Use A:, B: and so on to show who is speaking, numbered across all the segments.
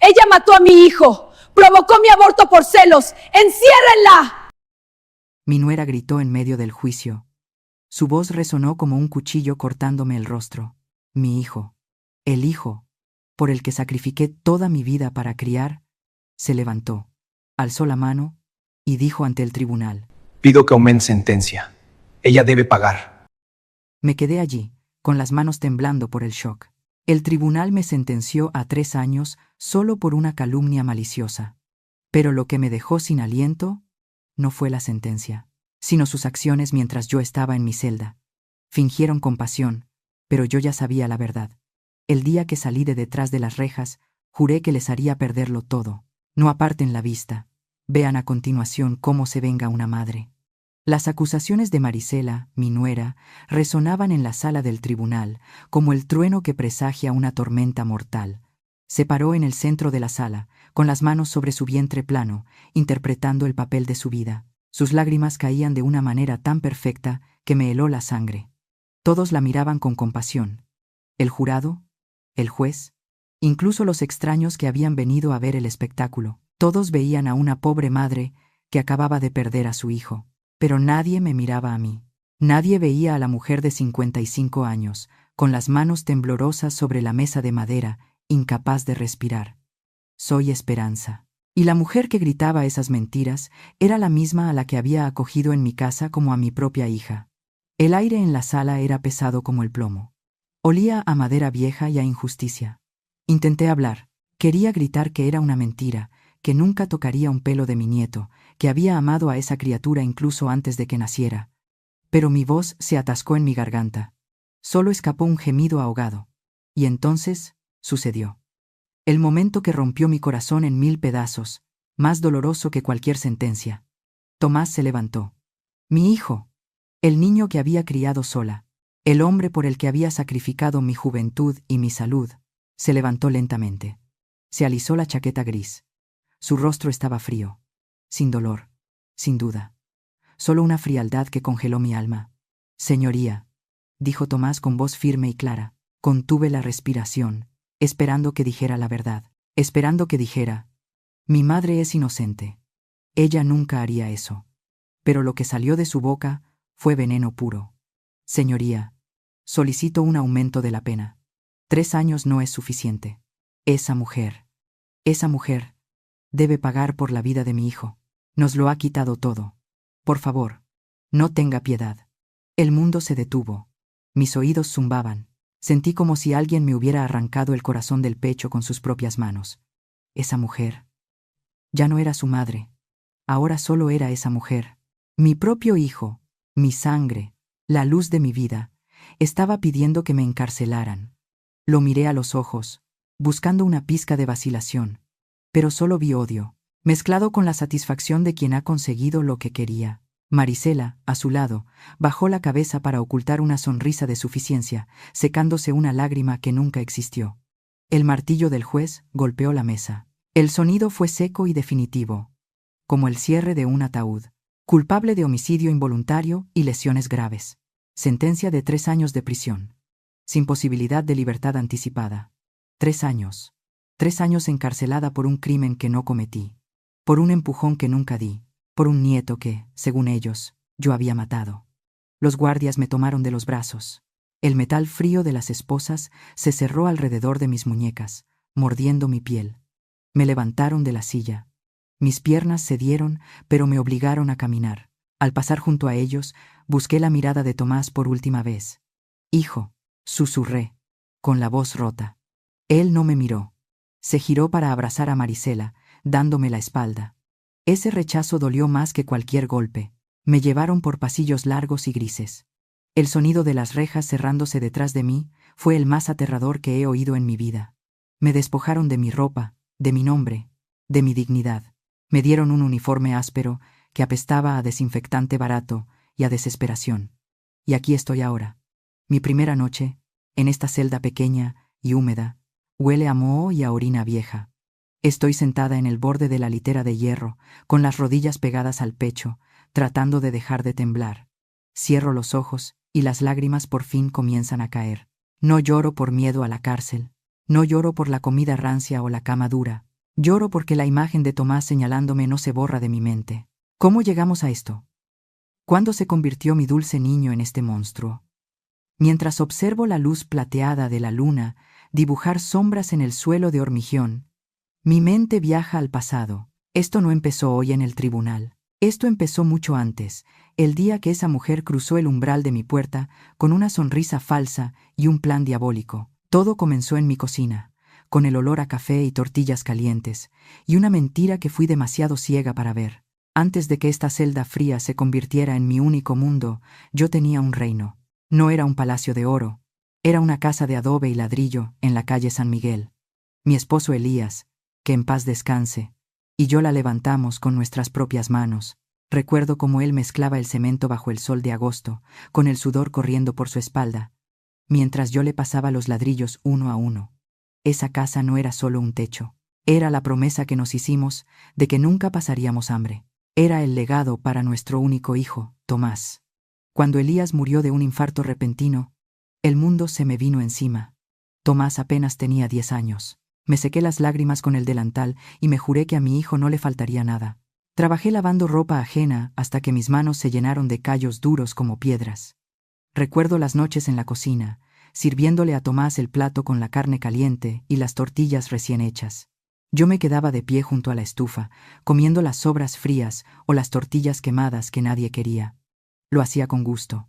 A: Ella mató a mi hijo. Provocó mi aborto por celos. ¡Enciérrenla!
B: Mi nuera gritó en medio del juicio. Su voz resonó como un cuchillo cortándome el rostro. Mi hijo, el hijo, por el que sacrifiqué toda mi vida para criar, se levantó, alzó la mano y dijo ante el tribunal:
C: Pido que aumente sentencia. Ella debe pagar.
B: Me quedé allí, con las manos temblando por el shock. El tribunal me sentenció a 3 años solo por una calumnia maliciosa. Pero lo que me dejó sin aliento no fue la sentencia, sino sus acciones mientras yo estaba en mi celda. Fingieron compasión, pero yo ya sabía la verdad. El día que salí de detrás de las rejas, juré que les haría perderlo todo. No aparten la vista. Vean a continuación cómo se venga una madre. Las acusaciones de Marisela, mi nuera, resonaban en la sala del tribunal, como el trueno que presagia una tormenta mortal. Se paró en el centro de la sala, con las manos sobre su vientre plano, interpretando el papel de su vida. Sus lágrimas caían de una manera tan perfecta que me heló la sangre. Todos la miraban con compasión. El jurado, el juez, incluso los extraños que habían venido a ver el espectáculo. Todos veían a una pobre madre que acababa de perder a su hijo. Pero nadie me miraba a mí. Nadie veía a la mujer de 55 años, con las manos temblorosas sobre la mesa de madera, incapaz de respirar. Soy Esperanza. Y la mujer que gritaba esas mentiras era la misma a la que había acogido en mi casa como a mi propia hija. El aire en la sala era pesado como el plomo. Olía a madera vieja y a injusticia. Intenté hablar. Quería gritar que era una mentira, que nunca tocaría un pelo de mi nieto, que había amado a esa criatura incluso antes de que naciera. Pero mi voz se atascó en mi garganta. Solo escapó un gemido ahogado. Y entonces sucedió. El momento que rompió mi corazón en 1000 pedazos, más doloroso que cualquier sentencia. Tomás se levantó. Mi hijo, el niño que había criado sola, el hombre por el que había sacrificado mi juventud y mi salud, se levantó lentamente. Se alisó la chaqueta gris. Su rostro estaba frío, sin dolor, sin duda. Solo una frialdad que congeló mi alma. Señoría, dijo Tomás con voz firme y clara. Contuve la respiración, esperando que dijera la verdad, esperando que dijera: mi madre es inocente. Ella nunca haría eso. Pero lo que salió de su boca fue veneno puro. Señoría, solicito un aumento de la pena. 3 años no es suficiente. Esa mujer, debe pagar por la vida de mi hijo. Nos lo ha quitado todo. Por favor, no tenga piedad. El mundo se detuvo. Mis oídos zumbaban. Sentí como si alguien me hubiera arrancado el corazón del pecho con sus propias manos. Esa mujer. Ya no era su madre. Ahora solo era esa mujer. Mi propio hijo, mi sangre, la luz de mi vida, estaba pidiendo que me encarcelaran. Lo miré a los ojos, buscando una pizca de vacilación. Pero solo vi odio, mezclado con la satisfacción de quien ha conseguido lo que quería. Marisela, a su lado, bajó la cabeza para ocultar una sonrisa de suficiencia, secándose una lágrima que nunca existió. El martillo del juez golpeó la mesa. El sonido fue seco y definitivo, como el cierre de un ataúd. Culpable de homicidio involuntario y lesiones graves. Sentencia de 3 años de prisión. Sin posibilidad de libertad anticipada. 3 años. 3 años encarcelada por un crimen que no cometí. Por un empujón que nunca di. Por un nieto que, según ellos, yo había matado. Los guardias me tomaron de los brazos. El metal frío de las esposas se cerró alrededor de mis muñecas, mordiendo mi piel. Me levantaron de la silla. Mis piernas cedieron, pero me obligaron a caminar. Al pasar junto a ellos, busqué la mirada de Tomás por última vez. Hijo, susurré, con la voz rota. Él no me miró. Se giró para abrazar a Marisela, dándome la espalda. Ese rechazo dolió más que cualquier golpe. Me llevaron por pasillos largos y grises. El sonido de las rejas cerrándose detrás de mí fue el más aterrador que he oído en mi vida. Me despojaron de mi ropa, de mi nombre, de mi dignidad. Me dieron un uniforme áspero que apestaba a desinfectante barato y a desesperación. Y aquí estoy ahora. Mi primera noche, en esta celda pequeña y húmeda, huele a moho y a orina vieja. Estoy sentada en el borde de la litera de hierro, con las rodillas pegadas al pecho, tratando de dejar de temblar. Cierro los ojos y las lágrimas por fin comienzan a caer. No lloro por miedo a la cárcel. No lloro por la comida rancia o la cama dura. Lloro porque la imagen de Tomás señalándome no se borra de mi mente. ¿Cómo llegamos a esto? ¿Cuándo se convirtió mi dulce niño en este monstruo? Mientras observo la luz plateada de la luna dibujar sombras en el suelo de hormigón, mi mente viaja al pasado. Esto no empezó hoy en el tribunal. Esto empezó mucho antes, el día que esa mujer cruzó el umbral de mi puerta con una sonrisa falsa y un plan diabólico. Todo comenzó en mi cocina, con el olor a café y tortillas calientes, y una mentira que fui demasiado ciega para ver. Antes de que esta celda fría se convirtiera en mi único mundo, yo tenía un reino. No era un palacio de oro, era una casa de adobe y ladrillo en la calle San Miguel. Mi esposo Elías, que en paz descanse, y yo la levantamos con nuestras propias manos. Recuerdo cómo él mezclaba el cemento bajo el sol de agosto, con el sudor corriendo por su espalda, mientras yo le pasaba los ladrillos uno a uno. Esa casa no era solo un techo, era la promesa que nos hicimos de que nunca pasaríamos hambre. Era el legado para nuestro único hijo, Tomás. Cuando Elías murió de un infarto repentino, el mundo se me vino encima. Tomás apenas tenía 10 años. Me sequé las lágrimas con el delantal y me juré que a mi hijo no le faltaría nada. Trabajé lavando ropa ajena hasta que mis manos se llenaron de callos duros como piedras. Recuerdo las noches en la cocina, sirviéndole a Tomás el plato con la carne caliente y las tortillas recién hechas. Yo me quedaba de pie junto a la estufa, comiendo las sobras frías o las tortillas quemadas que nadie quería. Lo hacía con gusto.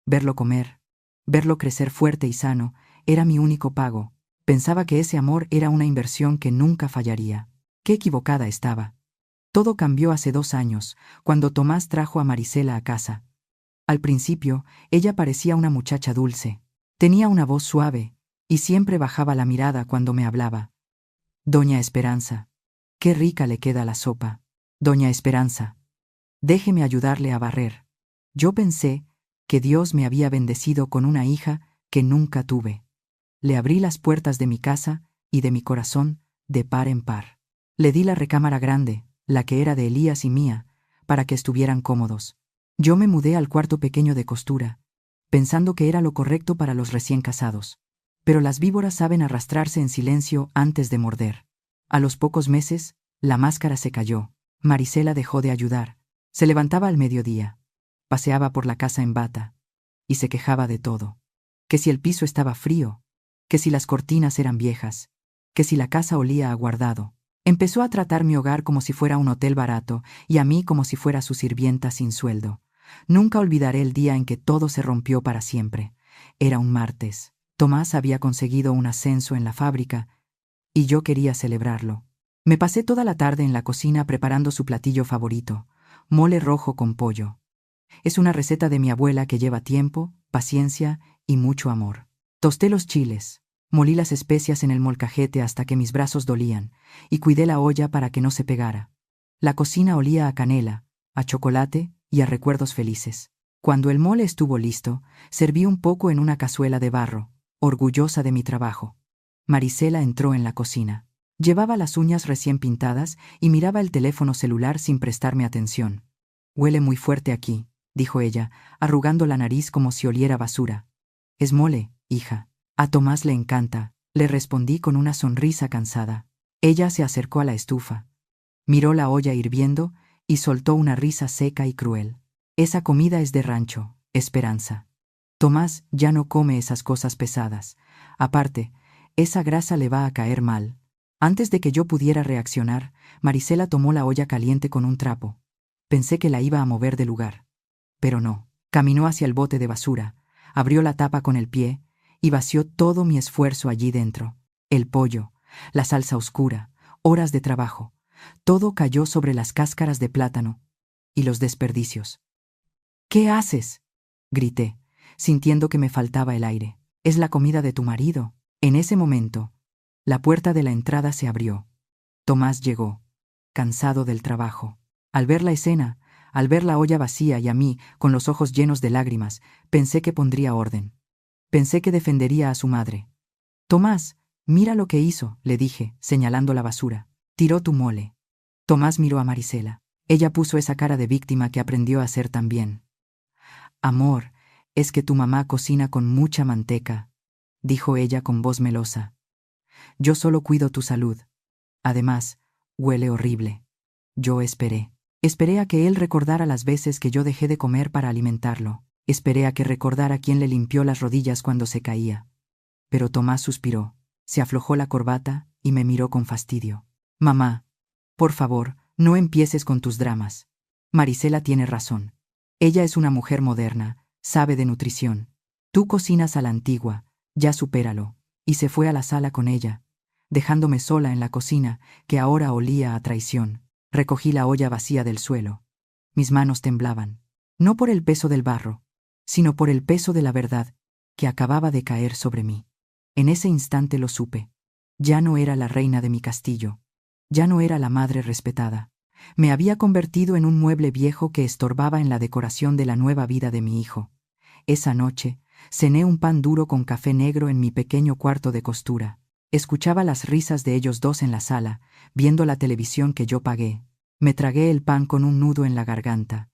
B: Verlo comer, verlo crecer fuerte y sano, era mi único pago. Pensaba que ese amor era una inversión que nunca fallaría. Qué equivocada estaba. Todo cambió hace 2 años, cuando Tomás trajo a Marisela a casa. Al principio, ella parecía una muchacha dulce. Tenía una voz suave, y siempre bajaba la mirada cuando me hablaba. Doña Esperanza, qué rica le queda la sopa. Doña Esperanza, déjeme ayudarle a barrer. Yo pensé que Dios me había bendecido con una hija que nunca tuve. Le abrí las puertas de mi casa y de mi corazón de par en par. Le di la recámara grande, la que era de Elías y mía, para que estuvieran cómodos. Yo me mudé al cuarto pequeño de costura, pensando que era lo correcto para los recién casados. Pero las víboras saben arrastrarse en silencio antes de morder. A los pocos meses, la máscara se cayó. Marisela dejó de ayudar. Se levantaba al mediodía. Paseaba por la casa en bata. Y se quejaba de todo. Que si el piso estaba frío, que si las cortinas eran viejas, que si la casa olía a guardado. Empezó a tratar mi hogar como si fuera un hotel barato y a mí como si fuera su sirvienta sin sueldo. Nunca olvidaré el día en que todo se rompió para siempre. Era un martes. Tomás había conseguido un ascenso en la fábrica y yo quería celebrarlo. Me pasé toda la tarde en la cocina preparando su platillo favorito, mole rojo con pollo. Es una receta de mi abuela que lleva tiempo, paciencia y mucho amor. Tosté los chiles, molí las especias en el molcajete hasta que mis brazos dolían y cuidé la olla para que no se pegara. La cocina olía a canela, a chocolate y a recuerdos felices. Cuando el mole estuvo listo, serví un poco en una cazuela de barro, orgullosa de mi trabajo. Marisela entró en la cocina. Llevaba las uñas recién pintadas y miraba el teléfono celular sin prestarme atención. «Huele muy fuerte aquí», dijo ella, arrugando la nariz como si oliera basura. «Es mole, hija. A Tomás le encanta», le respondí con una sonrisa cansada. Ella se acercó a la estufa, miró la olla hirviendo y soltó una risa seca y cruel. «Esa comida es de rancho, Esperanza. Tomás ya no come esas cosas pesadas. Aparte, esa grasa le va a caer mal». Antes de que yo pudiera reaccionar, Marisela tomó la olla caliente con un trapo. Pensé que la iba a mover de lugar. Pero no. Caminó hacia el bote de basura, abrió la tapa con el pie y vació todo mi esfuerzo allí dentro. El pollo, la salsa oscura, horas de trabajo, todo cayó sobre las cáscaras de plátano y los desperdicios. «¿Qué haces?», grité, sintiendo que me faltaba el aire. «Es la comida de tu marido». En ese momento, la puerta de la entrada se abrió. Tomás llegó, cansado del trabajo. Al ver la escena, al ver la olla vacía y a mí, con los ojos llenos de lágrimas, pensé que pondría orden. Pensé que defendería a su madre. «Tomás, mira lo que hizo», le dije, señalando la basura. «Tiró tu mole». Tomás miró a Marisela. Ella puso esa cara de víctima que aprendió a hacer también. «Amor, es que tu mamá cocina con mucha manteca», dijo ella con voz melosa. «Yo solo cuido tu salud». Además, huele horrible. Yo esperé. Esperé a que él recordara las veces que yo dejé de comer para alimentarlo. Esperé a que recordara quién le limpió las rodillas cuando se caía. Pero Tomás suspiró, se aflojó la corbata y me miró con fastidio. Mamá, por favor, no empieces con tus dramas. Marisela tiene razón. Ella es una mujer moderna, sabe de nutrición. Tú cocinas a la antigua, ya supéralo. Y se fue a la sala con ella, dejándome sola en la cocina, que ahora olía a traición. Recogí la olla vacía del suelo. Mis manos temblaban, no por el peso del barro, sino por el peso de la verdad que acababa de caer sobre mí. En ese instante lo supe. Ya no era la reina de mi castillo. Ya no era la madre respetada. Me había convertido en un mueble viejo que estorbaba en la decoración de la nueva vida de mi hijo. Esa noche, cené un pan duro con café negro en mi pequeño cuarto de costura. Escuchaba las risas de ellos dos en la sala, viendo la televisión que yo pagué. Me tragué el pan con un nudo en la garganta,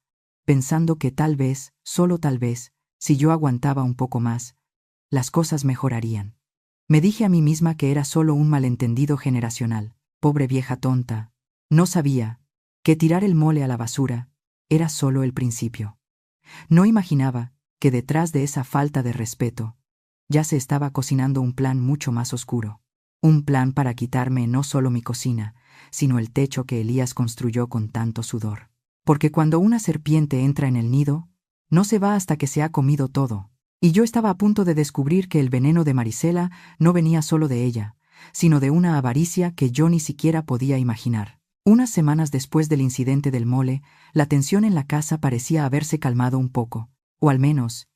B: pensando que tal vez, solo tal vez, si yo aguantaba un poco más, las cosas mejorarían. Me dije a mí misma que era solo un malentendido generacional. Pobre vieja tonta. No sabía que tirar el mole a la basura era solo el principio. No imaginaba que detrás de esa falta de respeto ya se estaba cocinando un plan mucho más oscuro. Un plan para quitarme no solo mi cocina, sino el techo que Elías construyó con tanto sudor. Porque cuando una serpiente entra en el nido, no se va hasta que se ha comido todo. Y yo estaba a punto de descubrir que el veneno de Marisela no venía solo de ella, sino de una avaricia que yo ni siquiera podía imaginar. Unas semanas después del incidente del mole, la tensión en la casa parecía haberse calmado un poco, o al menos,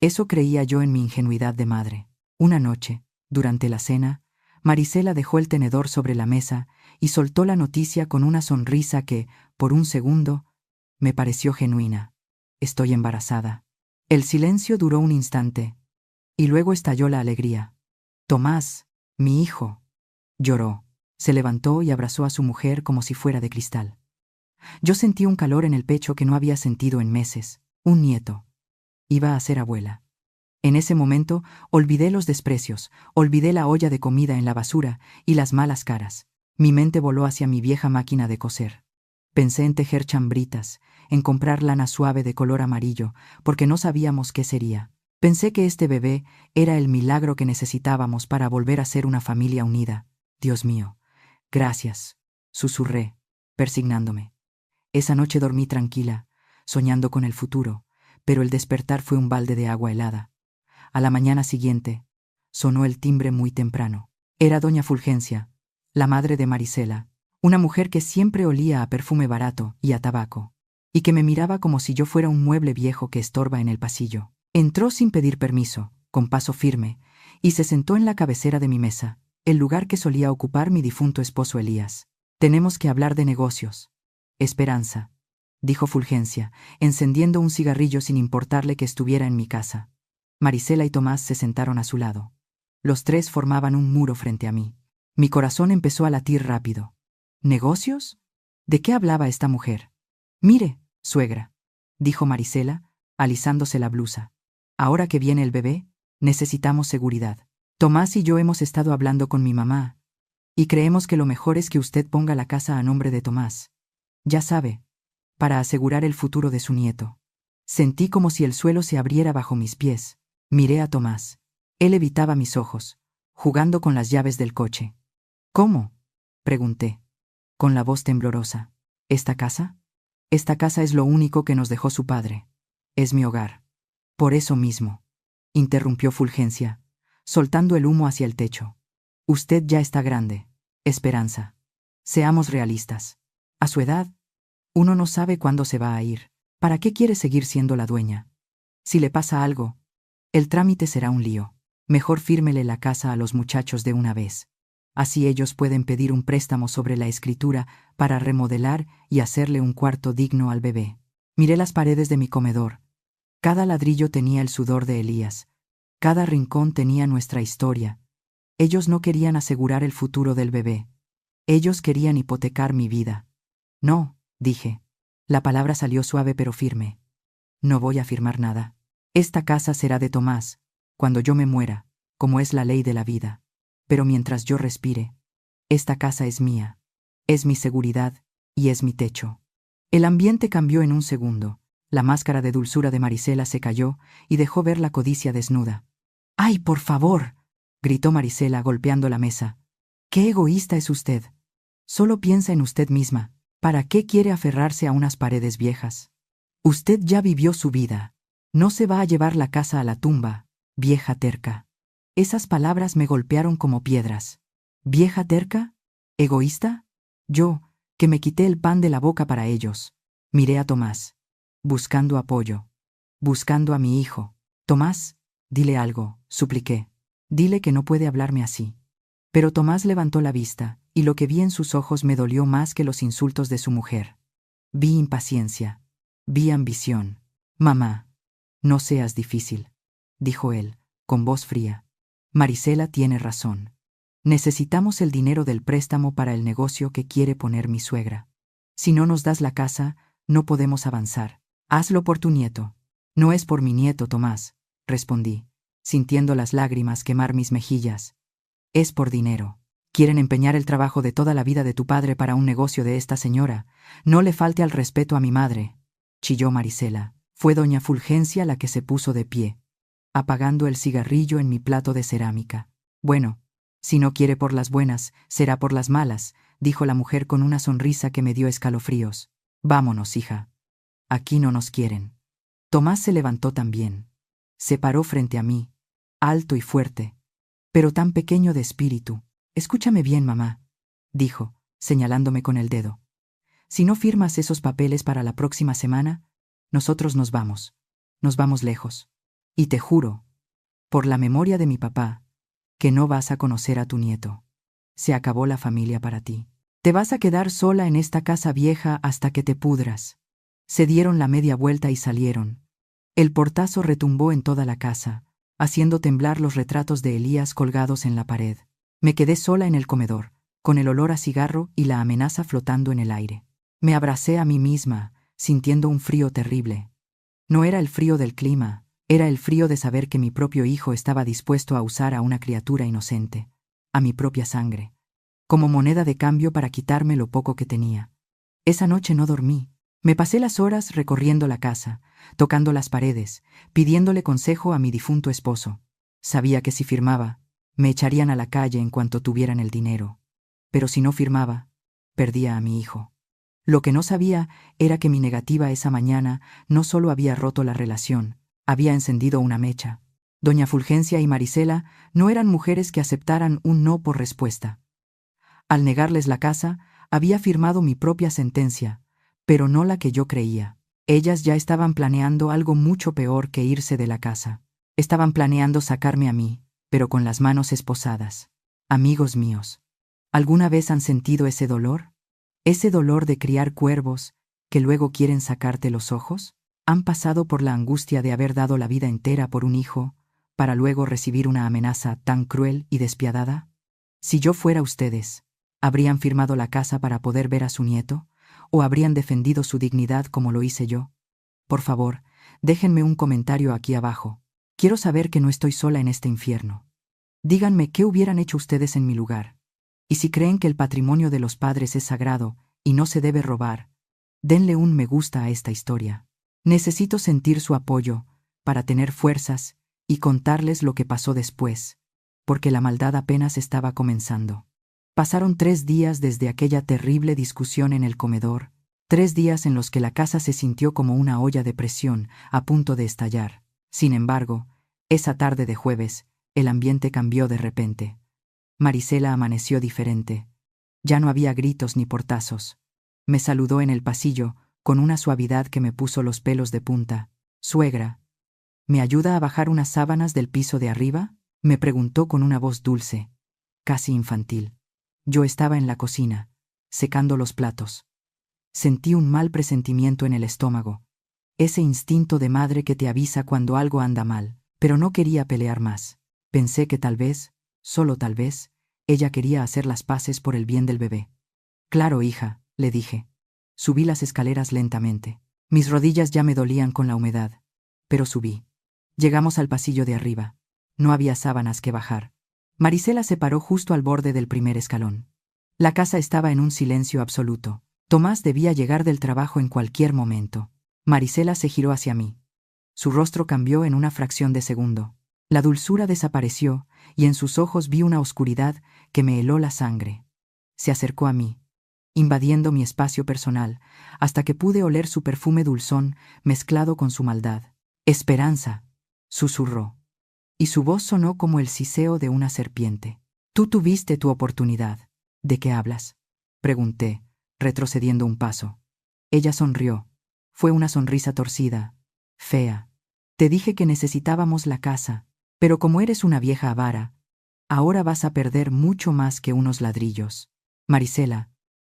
B: eso creía yo en mi ingenuidad de madre. Una noche, durante la cena, Marisela dejó el tenedor sobre la mesa y soltó la noticia con una sonrisa que, por un segundo, me pareció genuina. Estoy embarazada. El silencio duró un instante, y luego estalló la alegría. Tomás, mi hijo, lloró. Se levantó y abrazó a su mujer como si fuera de cristal. Yo sentí un calor en el pecho que no había sentido en meses. Un nieto. Iba a ser abuela. En ese momento olvidé los desprecios, olvidé la olla de comida en la basura y las malas caras. Mi mente voló hacia mi vieja máquina de coser. Pensé en tejer chambritas, en comprar lana suave de color amarillo, porque no sabíamos qué sería. Pensé que este bebé era el milagro que necesitábamos para volver a ser una familia unida. Dios mío, gracias, susurré, persignándome. Esa noche dormí tranquila, soñando con el futuro, pero el despertar fue un balde de agua helada. A la mañana siguiente, sonó el timbre muy temprano. Era doña Fulgencia, la madre de Marisela, una mujer que siempre olía a perfume barato y a tabaco, y que me miraba como si yo fuera un mueble viejo que estorba en el pasillo. Entró sin pedir permiso, con paso firme, y se sentó en la cabecera de mi mesa, el lugar que solía ocupar mi difunto esposo Elías. Tenemos que hablar de negocios. Esperanza, dijo Fulgencia, encendiendo un cigarrillo sin importarle que estuviera en mi casa. Marisela y Tomás se sentaron a su lado. Los tres formaban un muro frente a mí. Mi corazón empezó a latir rápido. ¿Negocios? ¿De qué hablaba esta mujer? Mire, suegra, dijo Marisela, alisándose la blusa. Ahora que viene el bebé, necesitamos seguridad. Tomás y yo hemos estado hablando con mi mamá, y creemos que lo mejor es que usted ponga la casa a nombre de Tomás. Ya sabe, para asegurar el futuro de su nieto. Sentí como si el suelo se abriera bajo mis pies. Miré a Tomás. Él evitaba mis ojos, jugando con las llaves del coche. ¿Cómo?, pregunté, con la voz temblorosa. ¿Esta casa? Esta casa es lo único que nos dejó su padre. Es mi hogar. Por eso mismo, interrumpió Fulgencia, soltando el humo hacia el techo. Usted ya está grande, Esperanza. Seamos realistas. A su edad, uno no sabe cuándo se va a ir. ¿Para qué quiere seguir siendo la dueña? Si le pasa algo, el trámite será un lío. Mejor fírmele la casa a los muchachos de una vez. Así ellos pueden pedir un préstamo sobre la escritura para remodelar y hacerle un cuarto digno al bebé. Miré las paredes de mi comedor. Cada ladrillo tenía el sudor de Elías. Cada rincón tenía nuestra historia. Ellos no querían asegurar el futuro del bebé. Ellos querían hipotecar mi vida. No, dije. La palabra salió suave pero firme. No voy a firmar nada. Esta casa será de Tomás, cuando yo me muera, como es la ley de la vida. Pero mientras yo respire, Esta casa es mía. Es mi seguridad y es mi techo. El ambiente cambió en un segundo. La máscara de dulzura de Marisela se cayó y dejó ver la codicia desnuda. ¡Ay, por favor!, gritó Marisela golpeando la mesa. ¡Qué egoísta es usted! Solo piensa en usted misma. ¿Para qué quiere aferrarse a unas paredes viejas? Usted ya vivió su vida. No se va a llevar la casa a la tumba, vieja terca. Esas palabras me golpearon como piedras. ¿Vieja terca? ¿Egoísta? Yo, que me quité el pan de la boca para ellos. Miré a Tomás, buscando apoyo, buscando a mi hijo. Tomás, dile algo, supliqué. Dile que no puede hablarme así. Pero Tomás levantó la vista, y lo que vi en sus ojos me dolió más que los insultos de su mujer. Vi impaciencia, vi ambición. Mamá, no seas difícil, dijo él, con voz fría. Marisela tiene razón. Necesitamos el dinero del préstamo para el negocio que quiere poner mi suegra. Si no nos das la casa, no podemos avanzar. Hazlo por tu nieto. No es por mi nieto, Tomás, respondí, sintiendo las lágrimas quemar mis mejillas. Es por dinero. Quieren empeñar el trabajo de toda la vida de tu padre para un negocio de esta señora. No le falte al respeto a mi madre, chilló Marisela. Fue doña Fulgencia la que se puso de pie, apagando el cigarrillo en mi plato de cerámica. Bueno, si no quiere por las buenas, será por las malas, dijo la mujer con una sonrisa que me dio escalofríos. Vámonos, hija. Aquí no nos quieren. Tomás se levantó también. Se paró frente a mí, alto y fuerte, pero tan pequeño de espíritu. Escúchame bien, mamá, dijo, señalándome con el dedo. Si no firmas esos papeles para la próxima semana, nosotros nos vamos lejos. Y te juro, por la memoria de mi papá, que no vas a conocer a tu nieto. Se acabó la familia para ti. Te vas a quedar sola en esta casa vieja hasta que te pudras. Se dieron la media vuelta y salieron. El portazo retumbó en toda la casa, haciendo temblar los retratos de Elías colgados en la pared. Me quedé sola en el comedor, con el olor a cigarro y la amenaza flotando en el aire. Me abracé a mí misma, sintiendo un frío terrible. No era el frío del clima, era el frío de saber que mi propio hijo estaba dispuesto a usar a una criatura inocente, a mi propia sangre, como moneda de cambio para quitarme lo poco que tenía. Esa noche no dormí. Me pasé las horas recorriendo la casa, tocando las paredes, pidiéndole consejo a mi difunto esposo. Sabía que si firmaba, me echarían a la calle en cuanto tuvieran el dinero. Pero si no firmaba, perdía a mi hijo. Lo que no sabía era que mi negativa esa mañana no solo había roto la relación, había encendido una mecha. Doña Fulgencia y Marisela no eran mujeres que aceptaran un no por respuesta. Al negarles la casa, había firmado mi propia sentencia, pero no la que yo creía. Ellas ya estaban planeando algo mucho peor que irse de la casa. Estaban planeando sacarme a mí, pero con las manos esposadas. Amigos míos, ¿alguna vez han sentido ese dolor? ¿Ese dolor de criar cuervos que luego quieren sacarte los ojos? ¿Han pasado por la angustia de haber dado la vida entera por un hijo, para luego recibir una amenaza tan cruel y despiadada? Si yo fuera ustedes, ¿habrían firmado la casa para poder ver a su nieto? ¿O habrían defendido su dignidad como lo hice yo? Por favor, déjenme un comentario aquí abajo. Quiero saber que no estoy sola en este infierno. Díganme qué hubieran hecho ustedes en mi lugar. Y si creen que el patrimonio de los padres es sagrado y no se debe robar, denle un me gusta a esta historia. Necesito sentir su apoyo para tener fuerzas y contarles lo que pasó después, porque la maldad apenas estaba comenzando. Pasaron 3 días desde aquella terrible discusión en el comedor, 3 días en los que la casa se sintió como una olla de presión a punto de estallar. Sin embargo, esa tarde de jueves, el ambiente cambió de repente. Marisela amaneció diferente. Ya no había gritos ni portazos. Me saludó en el pasillo, con una suavidad que me puso los pelos de punta. «Suegra, ¿me ayuda a bajar unas sábanas del piso de arriba?», me preguntó con una voz dulce, casi infantil. Yo estaba en la cocina, secando los platos. Sentí un mal presentimiento en el estómago, ese instinto de madre que te avisa cuando algo anda mal, pero no quería pelear más. Pensé que tal vez, solo tal vez, ella quería hacer las paces por el bien del bebé. «Claro, hija», le dije. Subí las escaleras lentamente. Mis rodillas ya me dolían con la humedad, pero subí. Llegamos al pasillo de arriba. No había sábanas que bajar. Marisela se paró justo al borde del primer escalón. La casa estaba en un silencio absoluto. Tomás debía llegar del trabajo en cualquier momento. Marisela se giró hacia mí. Su rostro cambió en una fracción de segundo. La dulzura desapareció y en sus ojos vi una oscuridad que me heló la sangre. Se acercó a mí, invadiendo mi espacio personal, hasta que pude oler su perfume dulzón mezclado con su maldad. «Esperanza», susurró, y su voz sonó como el siseo de una serpiente. «Tú tuviste tu oportunidad». «¿De qué hablas?», pregunté, retrocediendo un paso. Ella sonrió. Fue una sonrisa torcida, fea. «Te dije que necesitábamos la casa, pero como eres una vieja avara, ahora vas a perder mucho más que unos ladrillos». «Marisela,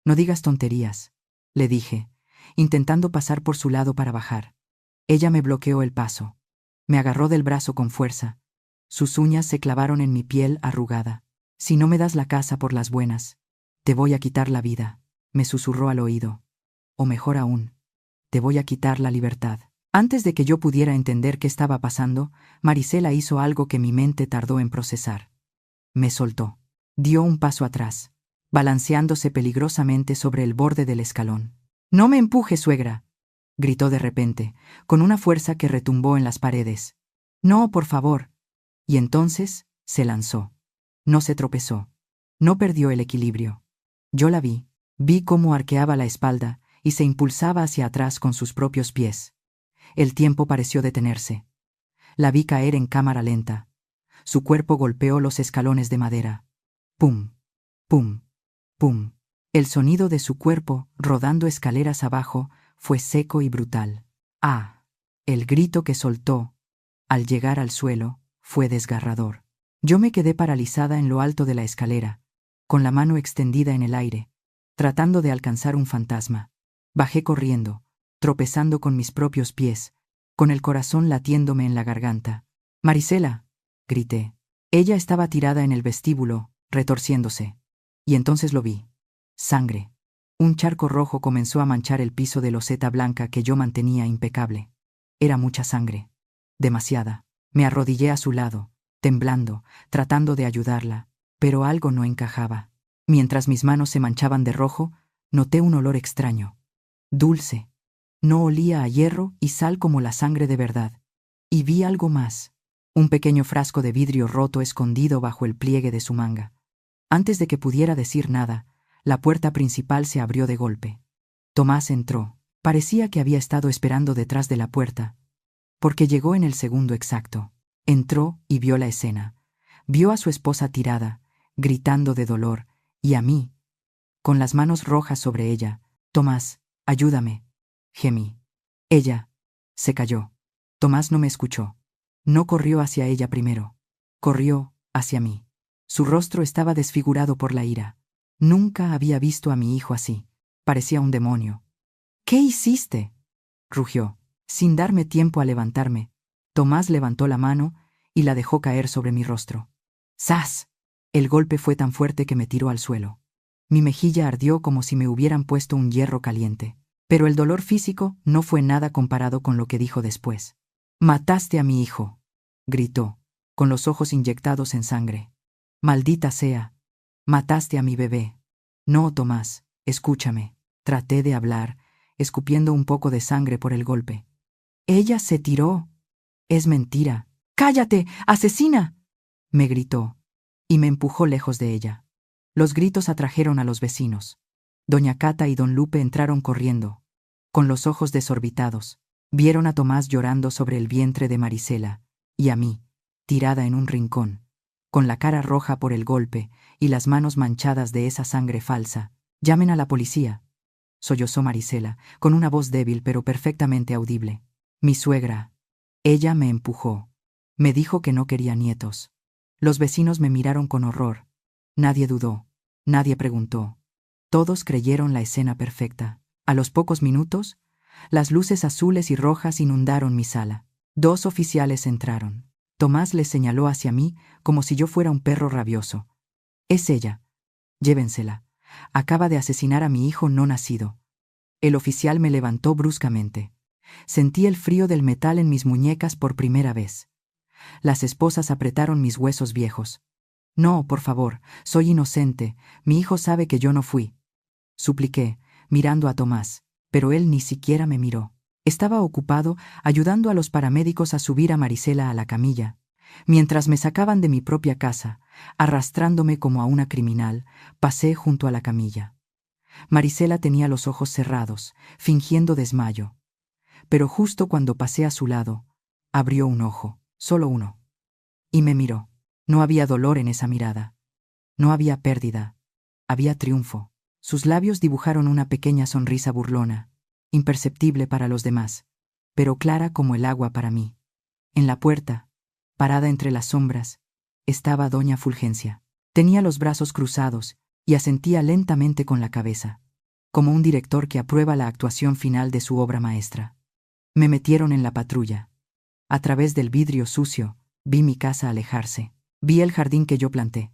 B: no digas tonterías», le dije, intentando pasar por su lado para bajar. Ella me bloqueó el paso. Me agarró del brazo con fuerza. Sus uñas se clavaron en mi piel arrugada. «Si no me das la casa por las buenas, te voy a quitar la vida», me susurró al oído. «O mejor aún, te voy a quitar la libertad». Antes de que yo pudiera entender qué estaba pasando, Marisela hizo algo que mi mente tardó en procesar. Me soltó. Dio un paso atrás, balanceándose peligrosamente sobre el borde del escalón. «No me empujes, suegra», gritó de repente, con una fuerza que retumbó en las paredes. «No, por favor». Y entonces se lanzó. No se tropezó. No perdió el equilibrio. Yo la vi. Vi cómo arqueaba la espalda y se impulsaba hacia atrás con sus propios pies. El tiempo pareció detenerse. La vi caer en cámara lenta. Su cuerpo golpeó los escalones de madera. Pum, pum, pum. El sonido de su cuerpo, rodando escaleras abajo, fue seco y brutal. ¡Ah! El grito que soltó, al llegar al suelo, fue desgarrador. Yo me quedé paralizada en lo alto de la escalera, con la mano extendida en el aire, tratando de alcanzar un fantasma. Bajé corriendo, tropezando con mis propios pies, con el corazón latiéndome en la garganta. «Marisela», grité. Ella estaba tirada en el vestíbulo, retorciéndose. Y entonces lo vi. Sangre. Un charco rojo comenzó a manchar el piso de loseta blanca que yo mantenía impecable. Era mucha sangre. Demasiada. Me arrodillé a su lado, temblando, tratando de ayudarla, pero algo no encajaba. Mientras mis manos se manchaban de rojo, noté un olor extraño. Dulce. No olía a hierro y sal como la sangre de verdad. Y vi algo más. Un pequeño frasco de vidrio roto escondido bajo el pliegue de su manga. Antes de que pudiera decir nada, la puerta principal se abrió de golpe. Tomás entró. Parecía que había estado esperando detrás de la puerta, porque llegó en el segundo exacto. Entró y vio la escena. Vio a su esposa tirada, gritando de dolor, y a mí, con las manos rojas sobre ella. «Tomás, ayúdame», gemí. Ella se calló. Tomás no me escuchó. No corrió hacia ella primero. Corrió hacia mí. Su rostro estaba desfigurado por la ira. Nunca había visto a mi hijo así. Parecía un demonio. «¿Qué hiciste?», rugió, sin darme tiempo a levantarme. Tomás levantó la mano y la dejó caer sobre mi rostro. ¡Zas! El golpe fue tan fuerte que me tiró al suelo. Mi mejilla ardió como si me hubieran puesto un hierro caliente. Pero el dolor físico no fue nada comparado con lo que dijo después. «Mataste a mi hijo», gritó, con los ojos inyectados en sangre. «Maldita sea. Mataste a mi bebé». «No, Tomás, escúchame». Traté de hablar, escupiendo un poco de sangre por el golpe. «Ella se tiró». «Es mentira». «¡Cállate, asesina!», me gritó, y me empujó lejos de ella. Los gritos atrajeron a los vecinos. Doña Cata y don Lupe entraron corriendo. Con los ojos desorbitados, vieron a Tomás llorando sobre el vientre de Marisela, y a mí, tirada en un rincón, con la cara roja por el golpe y las manos manchadas de esa sangre falsa. «Llamen a la policía», sollozó Marisela, con una voz débil pero perfectamente audible. «Mi suegra». Ella me empujó. Me dijo que no quería nietos. Los vecinos me miraron con horror. Nadie dudó. Nadie preguntó. Todos creyeron la escena perfecta. A los pocos minutos, las luces azules y rojas inundaron mi sala. 2 oficiales entraron. Tomás les señaló hacia mí como si yo fuera un perro rabioso. «Es ella. Llévensela. Acaba de asesinar a mi hijo no nacido». El oficial me levantó bruscamente. Sentí el frío del metal en mis muñecas por primera vez. Las esposas apretaron mis huesos viejos. No, por favor, soy inocente, mi hijo sabe que yo no fui. Supliqué, mirando a Tomás, pero él ni siquiera me miró. Estaba ocupado ayudando a los paramédicos a subir a Marisela a la camilla, mientras me sacaban de mi propia casa, arrastrándome como a una criminal, pasé junto a la camilla. Marisela tenía los ojos cerrados, fingiendo desmayo. Pero justo cuando pasé a su lado, abrió un ojo, solo uno. Y me miró. No había dolor en esa mirada. No había pérdida. Había triunfo. Sus labios dibujaron una pequeña sonrisa burlona, imperceptible para los demás, pero clara como el agua para mí. En la puerta, parada entre las sombras, estaba doña Fulgencia. Tenía los brazos cruzados y asentía lentamente con la cabeza, como un director que aprueba la actuación final de su obra maestra. Me metieron en la patrulla. A través del vidrio sucio, vi mi casa alejarse. Vi el jardín que yo planté,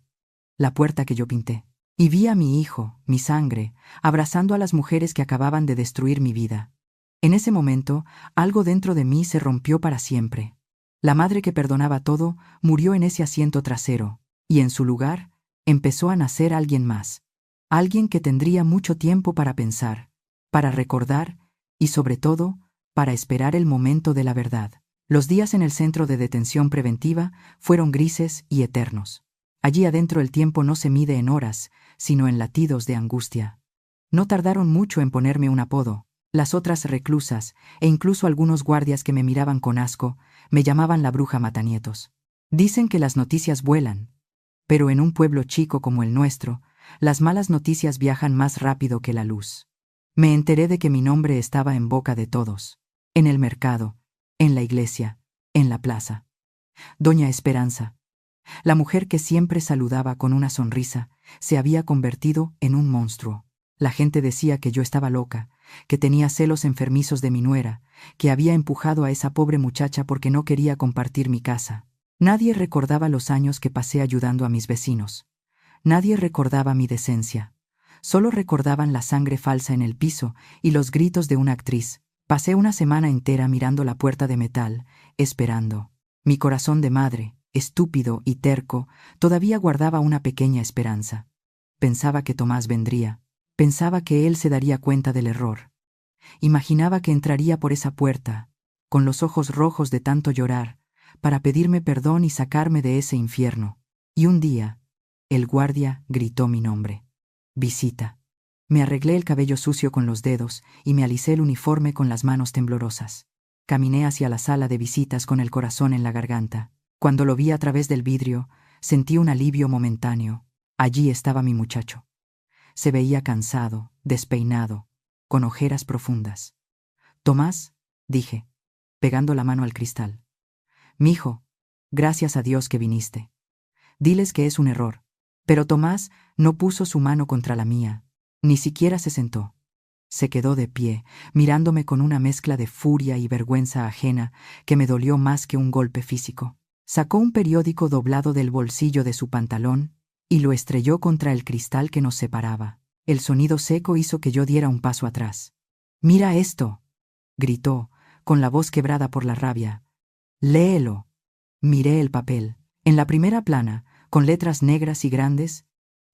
B: la puerta que yo pinté. Y vi a mi hijo, mi sangre, abrazando a las mujeres que acababan de destruir mi vida. En ese momento, algo dentro de mí se rompió para siempre. La madre que perdonaba todo murió en ese asiento trasero, y en su lugar empezó a nacer alguien más. Alguien que tendría mucho tiempo para pensar, para recordar y, sobre todo, para esperar el momento de la verdad. Los días en el centro de detención preventiva fueron grises y eternos. Allí adentro el tiempo no se mide en horas, sino en latidos de angustia. No tardaron mucho en ponerme un apodo. Las otras reclusas, e incluso algunos guardias que me miraban con asco, me llamaban la bruja matanietos. Dicen que las noticias vuelan, pero en un pueblo chico como el nuestro, las malas noticias viajan más rápido que la luz. Me enteré de que mi nombre estaba en boca de todos, en el mercado, en la iglesia, en la plaza. Doña Esperanza, la mujer que siempre saludaba con una sonrisa, se había convertido en un monstruo. La gente decía que yo estaba loca, que tenía celos enfermizos de mi nuera, que había empujado a esa pobre muchacha porque no quería compartir mi casa. Nadie recordaba los años que pasé ayudando a mis vecinos. Nadie recordaba mi decencia. Solo recordaban la sangre falsa en el piso y los gritos de una actriz. Pasé una semana entera mirando la puerta de metal, esperando. Mi corazón de madre, estúpido y terco, todavía guardaba una pequeña esperanza. Pensaba que Tomás vendría. Pensaba que él se daría cuenta del error. Imaginaba que entraría por esa puerta, con los ojos rojos de tanto llorar, para pedirme perdón y sacarme de ese infierno. Y un día, el guardia gritó mi nombre. Visita. Me arreglé el cabello sucio con los dedos y me alicé el uniforme con las manos temblorosas. Caminé hacia la sala de visitas con el corazón en la garganta. Cuando lo vi a través del vidrio, sentí un alivio momentáneo. Allí estaba mi muchacho. Se veía cansado, despeinado, con ojeras profundas. «Tomás», dije, pegando la mano al cristal. «Mijo, gracias a Dios que viniste. Diles que es un error». Pero Tomás no puso su mano contra la mía. Ni siquiera se sentó. Se quedó de pie, mirándome con una mezcla de furia y vergüenza ajena que me dolió más que un golpe físico. Sacó un periódico doblado del bolsillo de su pantalón y lo estrelló contra el cristal que nos separaba. El sonido seco hizo que yo diera un paso atrás. «¡Mira esto!», gritó, con la voz quebrada por la rabia. «Léelo». Miré el papel. En la primera plana, con letras negras y grandes,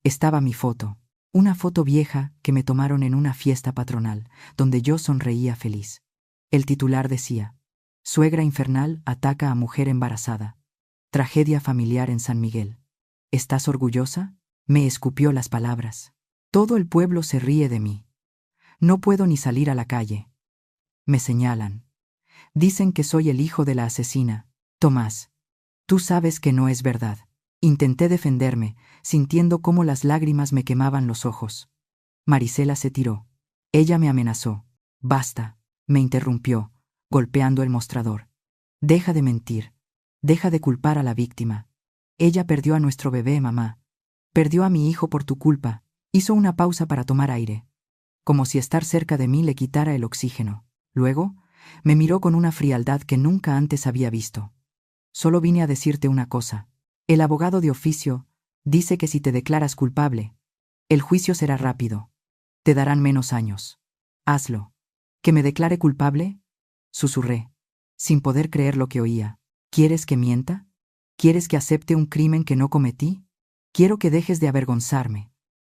B: estaba mi foto. Una foto vieja que me tomaron en una fiesta patronal, donde yo sonreía feliz. El titular decía: «Suegra infernal ataca a mujer embarazada. Tragedia familiar en San Miguel. ¿Estás orgullosa?». Me escupió las palabras. «Todo el pueblo se ríe de mí. No puedo ni salir a la calle. Me señalan. Dicen que soy el hijo de la asesina. Tomás, tú sabes que no es verdad». Intenté defenderme, sintiendo cómo las lágrimas me quemaban los ojos. Marisela se tiró. Ella me amenazó. «Basta», me interrumpió, golpeando el mostrador. «Deja de mentir. Deja de culpar a la víctima. Ella perdió a nuestro bebé, mamá. Perdió a mi hijo por tu culpa». Hizo una pausa para tomar aire, como si estar cerca de mí le quitara el oxígeno. Luego, me miró con una frialdad que nunca antes había visto. «Solo vine a decirte una cosa. El abogado de oficio dice que si te declaras culpable, el juicio será rápido. Te darán menos años. Hazlo». «¿Que me declare culpable?», susurré, sin poder creer lo que oía. «¿Quieres que mienta? ¿Quieres que acepte un crimen que no cometí?». Quiero que dejes de avergonzarme,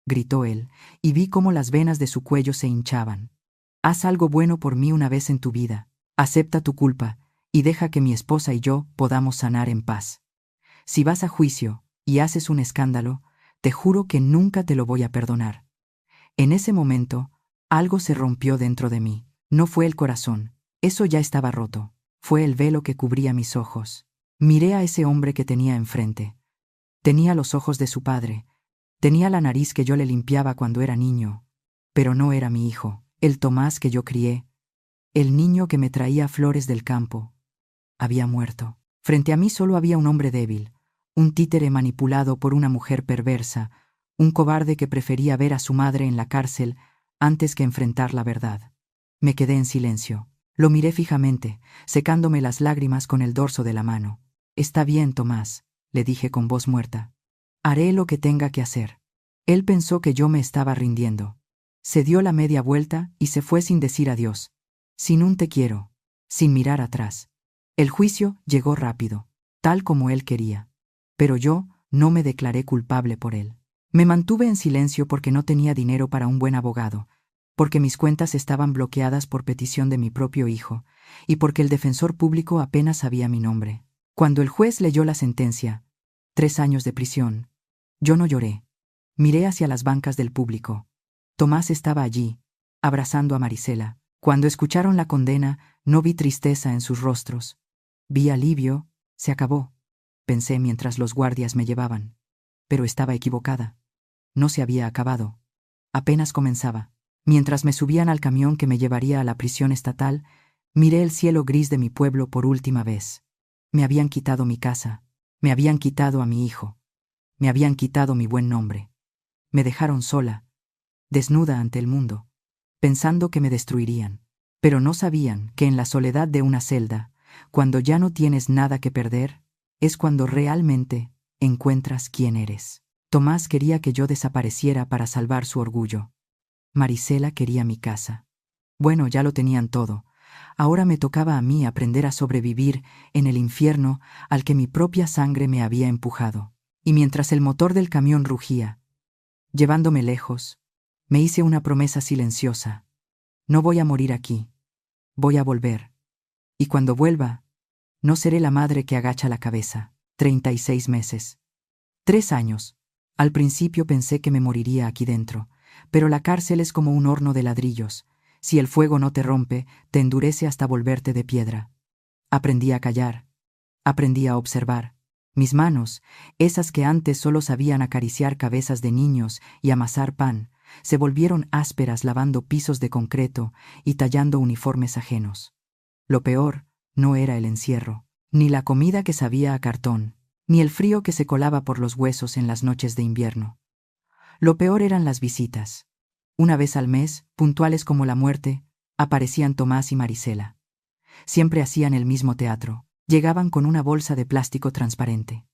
B: gritó él, y vi cómo las venas de su cuello se hinchaban. Haz algo bueno por mí una vez en tu vida. Acepta tu culpa y deja que mi esposa y yo podamos sanar en paz. Si vas a juicio y haces un escándalo, te juro que nunca te lo voy a perdonar. En ese momento, algo se rompió dentro de mí. No fue el corazón, eso ya estaba roto. Fue el velo que cubría mis ojos. Miré a ese hombre que tenía enfrente. Tenía los ojos de su padre. Tenía la nariz que yo le limpiaba cuando era niño. Pero no era mi hijo, el Tomás que yo crié. El niño que me traía flores del campo. Había muerto. Frente a mí solo había un hombre débil, un títere manipulado por una mujer perversa, un cobarde que prefería ver a su madre en la cárcel antes que enfrentar la verdad. Me quedé en silencio. Lo miré fijamente, secándome las lágrimas con el dorso de la mano. Está bien, Tomás, le dije con voz muerta. Haré lo que tenga que hacer. Él pensó que yo me estaba rindiendo. Se dio la media vuelta y se fue sin decir adiós, sin un te quiero, sin mirar atrás. El juicio llegó rápido, tal como él quería. Pero yo no me declaré culpable por él. Me mantuve en silencio porque no tenía dinero para un buen abogado, porque mis cuentas estaban bloqueadas por petición de mi propio hijo, y porque el defensor público apenas sabía mi nombre. Cuando el juez leyó la sentencia, 3 años de prisión, yo no lloré. Miré hacia las bancas del público. Tomás estaba allí, abrazando a Marisela. Cuando escucharon la condena, no vi tristeza en sus rostros. Vi alivio. Se acabó, pensé mientras los guardias me llevaban. Pero estaba equivocada. No se había acabado. Apenas comenzaba. Mientras me subían al camión que me llevaría a la prisión estatal, miré el cielo gris de mi pueblo por última vez. Me habían quitado mi casa, me habían quitado a mi hijo, me habían quitado mi buen nombre. Me dejaron sola, desnuda ante el mundo, pensando que me destruirían. Pero no sabían que en la soledad de una celda, cuando ya no tienes nada que perder, es cuando realmente encuentras quién eres. Tomás quería que yo desapareciera para salvar su orgullo. Marisela quería mi casa. Bueno, ya lo tenían todo. Ahora me tocaba a mí aprender a sobrevivir en el infierno al que mi propia sangre me había empujado. Y mientras el motor del camión rugía, llevándome lejos, me hice una promesa silenciosa. No voy a morir aquí. Voy a volver. Y cuando vuelva, no seré la madre que agacha la cabeza. 36 meses. 3 años. Al principio pensé que me moriría aquí dentro, pero la cárcel es como un horno de ladrillos. Si el fuego no te rompe, te endurece hasta volverte de piedra. Aprendí a callar. Aprendí a observar. Mis manos, esas que antes solo sabían acariciar cabezas de niños y amasar pan, se volvieron ásperas lavando pisos de concreto y tallando uniformes ajenos. Lo peor no era el encierro, ni la comida que sabía a cartón, ni el frío que se colaba por los huesos en las noches de invierno. Lo peor eran las visitas. Una vez al mes, puntuales como la muerte, aparecían Tomás y Marisela. Siempre hacían el mismo teatro. Llegaban con una bolsa de plástico transparente.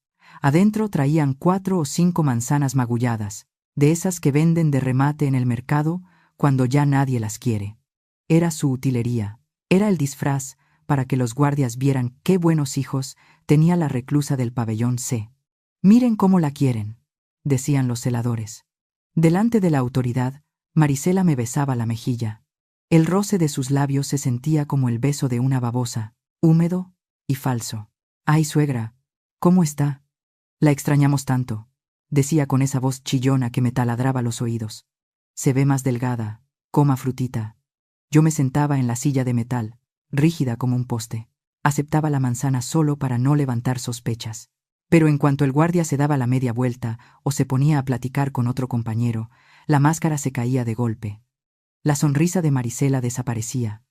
B: Adentro traían 4 o 5 manzanas magulladas, de esas que venden de remate en el mercado cuando ya nadie las quiere. Era su utilería, era el disfraz para que los guardias vieran qué buenos hijos tenía la reclusa del pabellón C. Miren cómo la quieren, decían los celadores. Delante de la autoridad, Marisela me besaba la mejilla. El roce de sus labios se sentía como el beso de una babosa, húmedo y falso. «Ay, suegra, ¿cómo está? La extrañamos tanto», decía con esa voz chillona que me taladraba los oídos. «Se ve más delgada, coma frutita». Yo me sentaba en la silla de metal, rígida como un poste. Aceptaba la manzana solo para no levantar sospechas. Pero en cuanto el guardia se daba la media vuelta o se ponía a platicar con otro compañero, la máscara se caía de golpe. La sonrisa de Marisela desaparecía.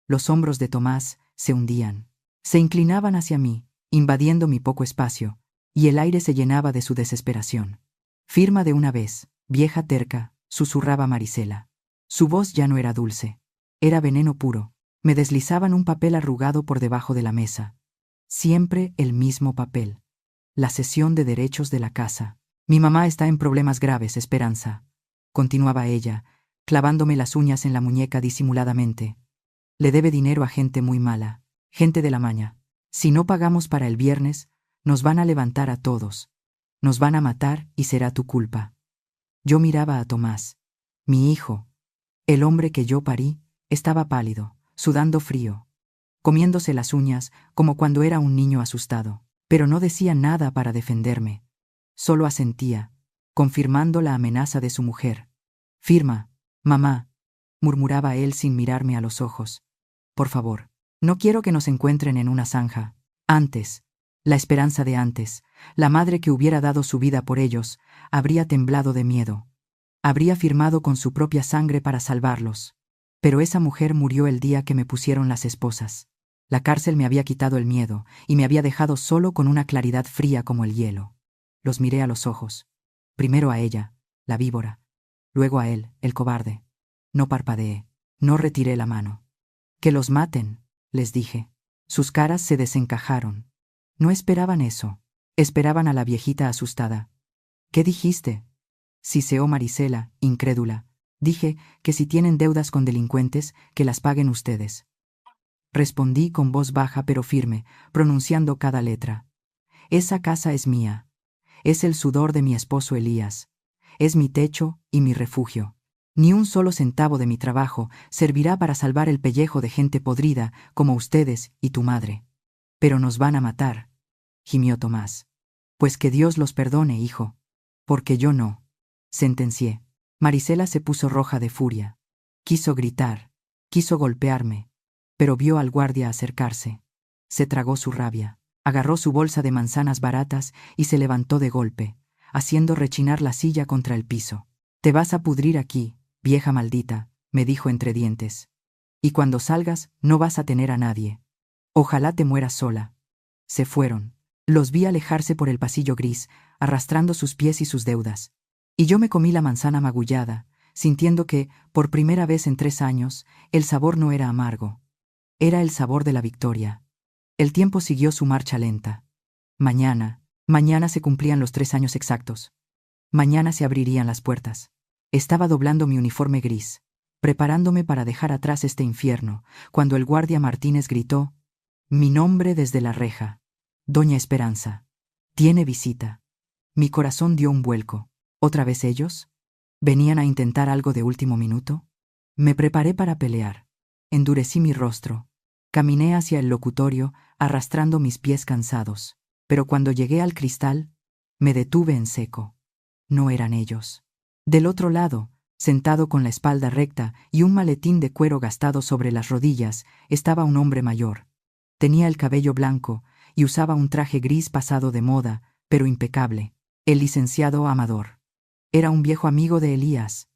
B: Los hombros de Tomás se hundían. Se inclinaban hacia mí, invadiendo mi poco espacio, y el aire se llenaba de su desesperación. «Firma de una vez, vieja terca», susurraba Marisela. Su voz ya no era dulce. Era veneno puro. Me deslizaban un papel arrugado por debajo de la mesa. Siempre el mismo papel. La cesión de derechos de la casa. «Mi mamá está en problemas graves, Esperanza», continuaba ella, clavándome las uñas en la muñeca disimuladamente. «Le debe dinero a gente muy mala, gente de la maña. Si no pagamos para el viernes, nos van a levantar a todos. Nos van a matar y será tu culpa. Yo miraba a Tomás. Mi hijo, el hombre que yo parí, estaba pálido, sudando frío, comiéndose las uñas como cuando era un niño asustado, pero no decía nada para defenderme. Solo asentía, confirmando la amenaza de su mujer. Firma, mamá, murmuraba él sin mirarme a los ojos. Por favor, no quiero que nos encuentren en una zanja. Antes, la esperanza de antes, la madre que hubiera dado su vida por ellos, habría temblado de miedo. Habría firmado con su propia sangre para salvarlos. Pero esa mujer murió el día que me pusieron las esposas. La cárcel me había quitado el miedo y me había dejado solo con una claridad fría como el hielo. Los miré a los ojos. Primero a ella, la víbora. Luego a él, el cobarde. No parpadeé. No retiré la mano. «Que los maten», les dije. Sus caras se desencajaron. No esperaban eso. Esperaban a la viejita asustada. «¿Qué dijiste?», siseó Marisela, incrédula. «Dije que si tienen deudas con delincuentes, que las paguen ustedes». Respondí con voz baja pero firme, pronunciando cada letra. «Esa casa es mía. Es el sudor de mi esposo Elías. Es mi techo y mi refugio. Ni un solo centavo de mi trabajo servirá para salvar el pellejo de gente podrida como ustedes y tu madre. Pero nos van a matar», gimió Tomás. «Pues que Dios los perdone, hijo. Porque yo no», sentencié. Marisela se puso roja de furia. Quiso gritar, quiso golpearme, pero vio al guardia acercarse. Se tragó su rabia, agarró su bolsa de manzanas baratas y se levantó de golpe, haciendo rechinar la silla contra el piso. «Te vas a pudrir aquí, vieja maldita», me dijo entre dientes. «Y cuando salgas no vas a tener a nadie. Ojalá te mueras sola». Se fueron. Los vi alejarse por el pasillo gris, arrastrando sus pies y sus deudas. Y yo me comí la manzana magullada, sintiendo que, por primera vez en 3 años, el sabor no era amargo. Era el sabor de la victoria. El tiempo siguió su marcha lenta. Mañana se cumplían los 3 años exactos. Mañana se abrirían las puertas. Estaba doblando mi uniforme gris, preparándome para dejar atrás este infierno, cuando el guardia Martínez gritó mi nombre desde la reja. «Doña Esperanza. Tiene visita». Mi corazón dio un vuelco. ¿Otra vez ellos? ¿Venían a intentar algo de último minuto? Me preparé para pelear. Endurecí mi rostro. Caminé hacia el locutorio, arrastrando mis pies cansados. Pero cuando llegué al cristal, me detuve en seco. No eran ellos. Del otro lado, sentado con la espalda recta y un maletín de cuero gastado sobre las rodillas, estaba un hombre mayor. Tenía el cabello blanco y usaba un traje gris pasado de moda, pero impecable. El licenciado Amador. Era un viejo amigo de Elías,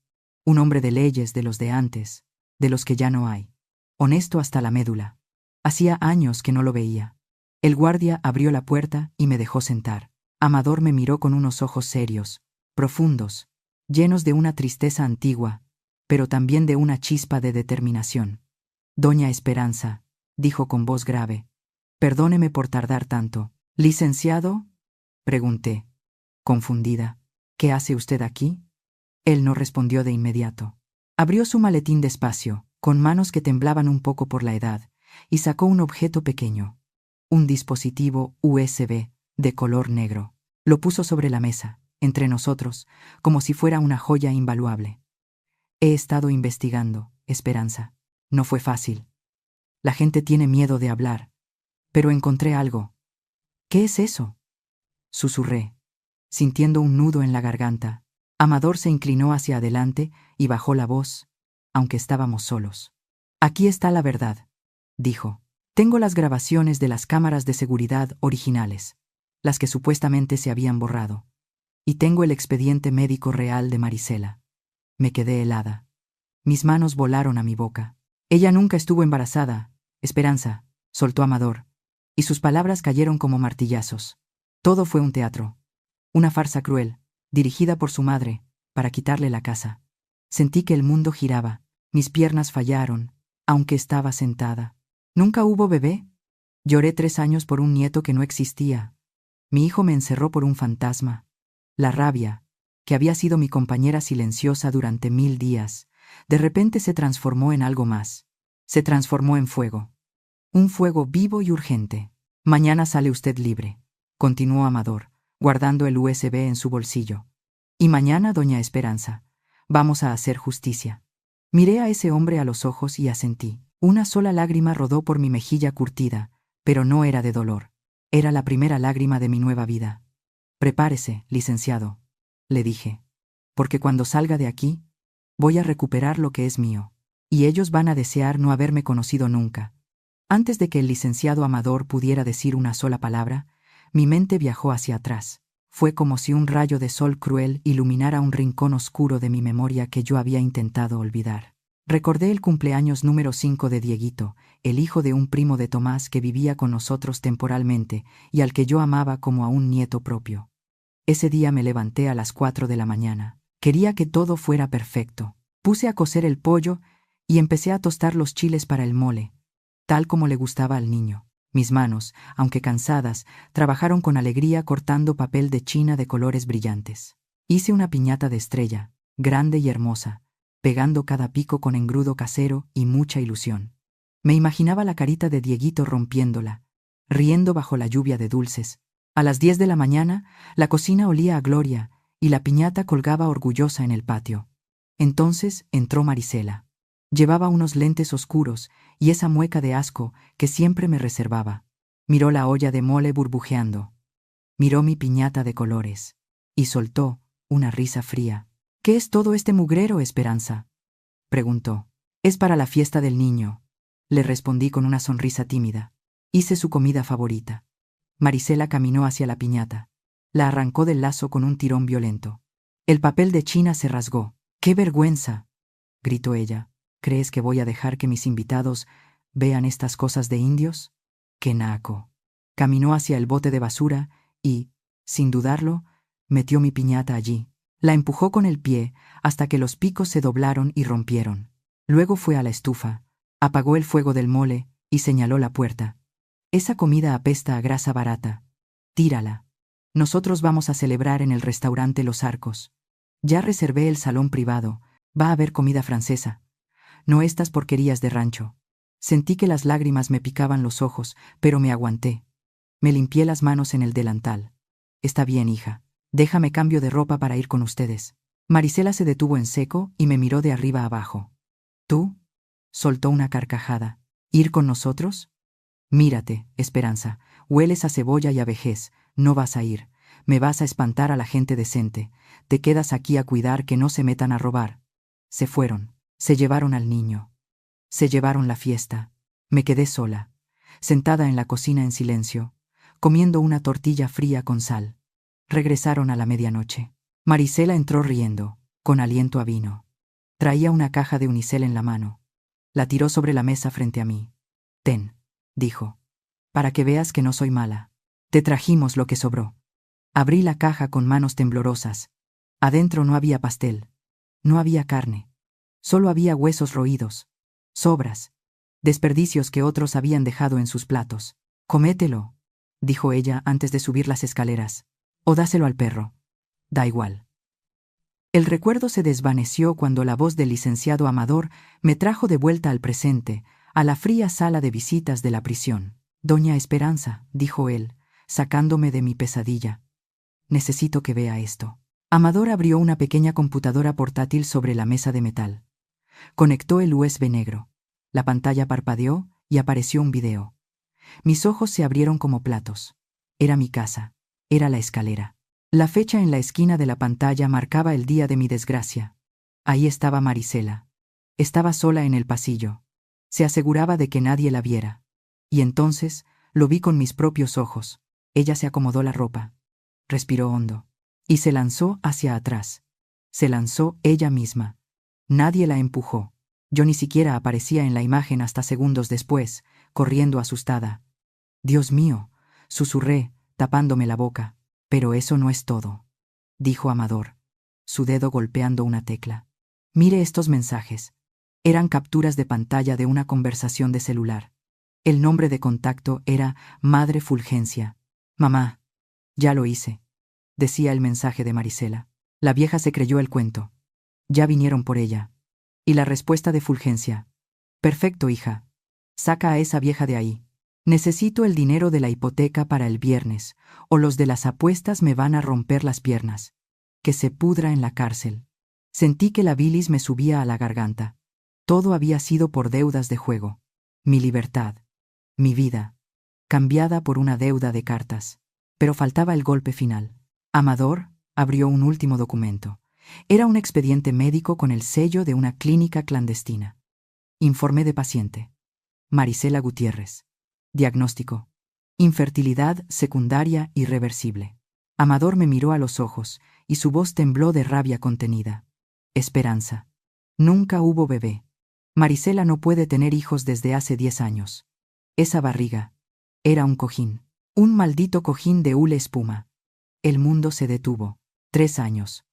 B: un hombre de leyes de los de antes, de los que ya no hay. Honesto hasta la médula. Hacía años que no lo veía. El guardia abrió la puerta y me dejó sentar. Amador me miró con unos ojos serios, profundos, llenos de una tristeza antigua, pero también de una chispa de determinación. «Doña Esperanza», dijo con voz grave, «perdóneme por tardar tanto». «¿Licenciado?», pregunté, confundida. «¿Qué hace usted aquí?». Él no respondió de inmediato. Abrió su maletín despacio, con manos que temblaban un poco por la edad, y sacó un objeto pequeño. Un dispositivo USB de color negro. Lo puso sobre la mesa, entre nosotros, como si fuera una joya invaluable. «He estado investigando, Esperanza. No fue fácil. La gente tiene miedo de hablar. Pero encontré algo». «¿Qué es eso?», susurré, sintiendo un nudo en la garganta. Amador se inclinó hacia adelante y bajó la voz, aunque estábamos solos. «Aquí está la verdad», dijo. «Tengo las grabaciones de las cámaras de seguridad originales, las que supuestamente se habían borrado. Y tengo el expediente médico real de Marisela». Me quedé helada. Mis manos volaron a mi boca. «Ella nunca estuvo embarazada, Esperanza», soltó Amador, y sus palabras cayeron como martillazos. Todo fue un teatro. Una farsa cruel, dirigida por su madre, para quitarle la casa. Sentí que el mundo giraba, mis piernas fallaron, aunque estaba sentada. «¿Nunca hubo bebé?». Lloré 3 años por un nieto que no existía. Mi hijo me encerró por un fantasma. La rabia, que había sido mi compañera silenciosa durante 1000 días, de repente se transformó en algo más. Se transformó en fuego. Un fuego vivo y urgente. «Mañana sale usted libre», continuó Amador, guardando el USB en su bolsillo. Y mañana, doña Esperanza, vamos a hacer justicia. Miré a ese hombre a los ojos y asentí. Una sola lágrima rodó por mi mejilla curtida, pero no era de dolor. Era la primera lágrima de mi nueva vida. Prepárese, licenciado, le dije, porque cuando salga de aquí, voy a recuperar lo que es mío, y ellos van a desear no haberme conocido nunca. Antes de que el licenciado Amador pudiera decir una sola palabra, mi mente viajó hacia atrás. Fue como si un rayo de sol cruel iluminara un rincón oscuro de mi memoria que yo había intentado olvidar. Recordé el cumpleaños número 5 de Dieguito, el hijo de un primo de Tomás que vivía con nosotros temporalmente y al que yo amaba como a un nieto propio. Ese día me levanté a las 4 de la mañana. Quería que todo fuera perfecto. Puse a cocer el pollo y empecé a tostar los chiles para el mole, tal como le gustaba al niño. Mis manos, aunque cansadas, trabajaron con alegría cortando papel de china de colores brillantes. Hice una piñata de estrella, grande y hermosa, pegando cada pico con engrudo casero y mucha ilusión. Me imaginaba la carita de Dieguito rompiéndola, riendo bajo la lluvia de dulces. A las 10 de la mañana, la cocina olía a gloria y la piñata colgaba orgullosa en el patio. Entonces entró Marisela. Llevaba unos lentes oscuros y esa mueca de asco que siempre me reservaba. Miró la olla de mole burbujeando. Miró mi piñata de colores. Y soltó una risa fría. «¿Qué es todo este mugrero, Esperanza?», preguntó. «Es para la fiesta del niño», le respondí con una sonrisa tímida. Hice su comida favorita. Marisela caminó hacia la piñata. La arrancó del lazo con un tirón violento. El papel de china se rasgó. «¡Qué vergüenza!», gritó ella. «¿Crees que voy a dejar que mis invitados vean estas cosas de indios?». «¡Qué naco!». Caminó hacia el bote de basura y, sin dudarlo, metió mi piñata allí. La empujó con el pie hasta que los picos se doblaron y rompieron. Luego fue a la estufa, apagó el fuego del mole y señaló la puerta. «Esa comida apesta a grasa barata. Tírala. Nosotros vamos a celebrar en el restaurante Los Arcos. Ya reservé el salón privado. Va a haber comida francesa. No estas porquerías de rancho». Sentí que las lágrimas me picaban los ojos, pero me aguanté. Me limpié las manos en el delantal. «Está bien, hija. Déjame cambio de ropa para ir con ustedes». Marisela se detuvo en seco y me miró de arriba abajo. «¿Tú?», soltó una carcajada. «¿Ir con nosotros?». «Mírate, Esperanza, hueles a cebolla y a vejez. No vas a ir. Me vas a espantar a la gente decente. Te quedas aquí a cuidar que no se metan a robar». Se fueron. Se llevaron al niño. Se llevaron la fiesta. Me quedé sola, sentada en la cocina en silencio, comiendo una tortilla fría con sal. Regresaron a la medianoche. Marisela entró riendo, con aliento a vino. Traía una caja de unicel en la mano. La tiró sobre la mesa frente a mí. «Ten», dijo, «para que veas que no soy mala. Te trajimos lo que sobró». Abrí la caja con manos temblorosas. Adentro no había pastel. No había carne. Solo había huesos roídos, sobras, desperdicios que otros habían dejado en sus platos. «Comételo», dijo ella antes de subir las escaleras. «O dáselo al perro. Da igual». El recuerdo se desvaneció cuando la voz del licenciado Amador me trajo de vuelta al presente, a la fría sala de visitas de la prisión. «Doña Esperanza», dijo él, sacándome de mi pesadilla. «Necesito que vea esto». Amador abrió una pequeña computadora portátil sobre la mesa de metal. Conectó el USB negro. La pantalla parpadeó y apareció un video. Mis ojos se abrieron como platos. Era mi casa. Era la escalera. La fecha en la esquina de la pantalla marcaba el día de mi desgracia. Ahí estaba Marisela. Estaba sola en el pasillo. Se aseguraba de que nadie la viera. Y entonces lo vi con mis propios ojos. Ella se acomodó la ropa. Respiró hondo. Y se lanzó hacia atrás. Se lanzó ella misma. Nadie la empujó. Yo ni siquiera aparecía en la imagen hasta segundos después, corriendo asustada. «Dios mío», susurré, tapándome la boca. «Pero eso no es todo», dijo Amador, su dedo golpeando una tecla. «Mire estos mensajes». Eran capturas de pantalla de una conversación de celular. El nombre de contacto era Madre Fulgencia. «Mamá, ya lo hice», decía el mensaje de Marisela. La vieja se creyó el cuento. Ya vinieron por ella. Y la respuesta de Fulgencia: «Perfecto, hija. Saca a esa vieja de ahí». Necesito el dinero de la hipoteca para el viernes, o los de las apuestas me van a romper las piernas. Que se pudra en la cárcel. Sentí que la bilis me subía a la garganta. Todo había sido por deudas de juego. Mi libertad, mi vida, cambiada por una deuda de cartas. Pero faltaba el golpe final. Amador abrió un último documento. Era un expediente médico con el sello de una clínica clandestina. Informe de paciente. Marisela Gutiérrez. Diagnóstico: infertilidad secundaria irreversible. Amador me miró a los ojos y su voz tembló de rabia contenida. Esperanza. Nunca hubo bebé. Marisela no puede tener hijos desde hace 10 años. Esa barriga era un cojín. Un maldito cojín de hule espuma. El mundo se detuvo. 3 años.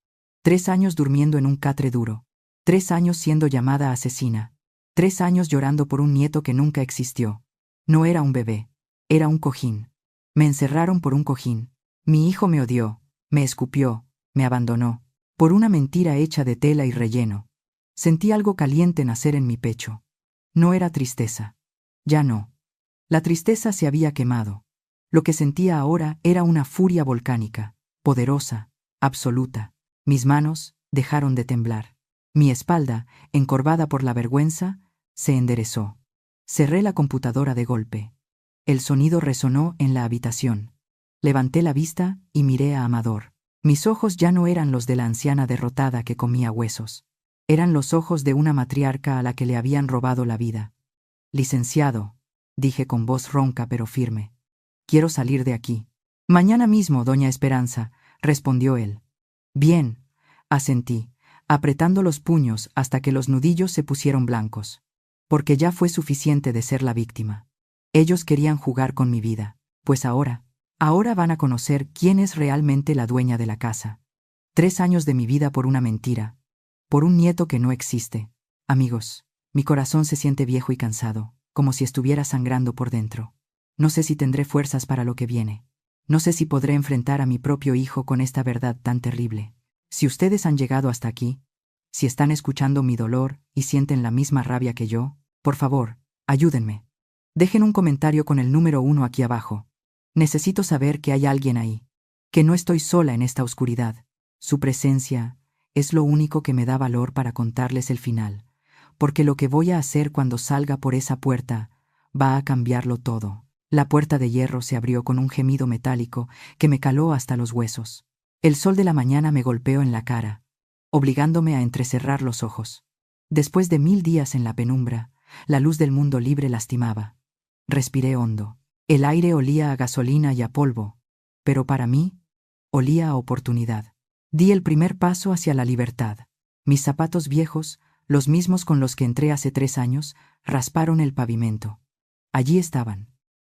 B: 3 años durmiendo en un catre duro. 3 años siendo llamada asesina. 3 años llorando por un nieto que nunca existió. No era un bebé. Era un cojín. Me encerraron por un cojín. Mi hijo me odió, me escupió, me abandonó. Por una mentira hecha de tela y relleno. Sentí algo caliente nacer en mi pecho. No era tristeza. Ya no. La tristeza se había quemado. Lo que sentía ahora era una furia volcánica, poderosa, absoluta. Mis manos dejaron de temblar. Mi espalda, encorvada por la vergüenza, se enderezó. Cerré la computadora de golpe. El sonido resonó en la habitación. Levanté la vista y miré a Amador. Mis ojos ya no eran los de la anciana derrotada que comía huesos. Eran los ojos de una matriarca a la que le habían robado la vida. Licenciado, dije con voz ronca pero firme. Quiero salir de aquí. Mañana mismo, doña Esperanza, respondió él. Bien, asentí, apretando los puños hasta que los nudillos se pusieron blancos. Porque ya fue suficiente de ser la víctima. Ellos querían jugar con mi vida, pues ahora van a conocer quién es realmente la dueña de la casa. 3 años de mi vida por una mentira, por un nieto que no existe. Amigos, mi corazón se siente viejo y cansado, como si estuviera sangrando por dentro. No sé si tendré fuerzas para lo que viene. No sé si podré enfrentar a mi propio hijo con esta verdad tan terrible. Si ustedes han llegado hasta aquí, si están escuchando mi dolor y sienten la misma rabia que yo, por favor, ayúdenme. Dejen un comentario con el número 1 aquí abajo. Necesito saber que hay alguien ahí, que no estoy sola en esta oscuridad. Su presencia es lo único que me da valor para contarles el final, porque lo que voy a hacer cuando salga por esa puerta va a cambiarlo todo. La puerta de hierro se abrió con un gemido metálico que me caló hasta los huesos. El sol de la mañana me golpeó en la cara, obligándome a entrecerrar los ojos. Después de 1000 días en la penumbra, la luz del mundo libre lastimaba. Respiré hondo. El aire olía a gasolina y a polvo, pero para mí, olía a oportunidad. Di el primer paso hacia la libertad. Mis zapatos viejos, los mismos con los que entré hace 3 años, rasparon el pavimento. Allí estaban.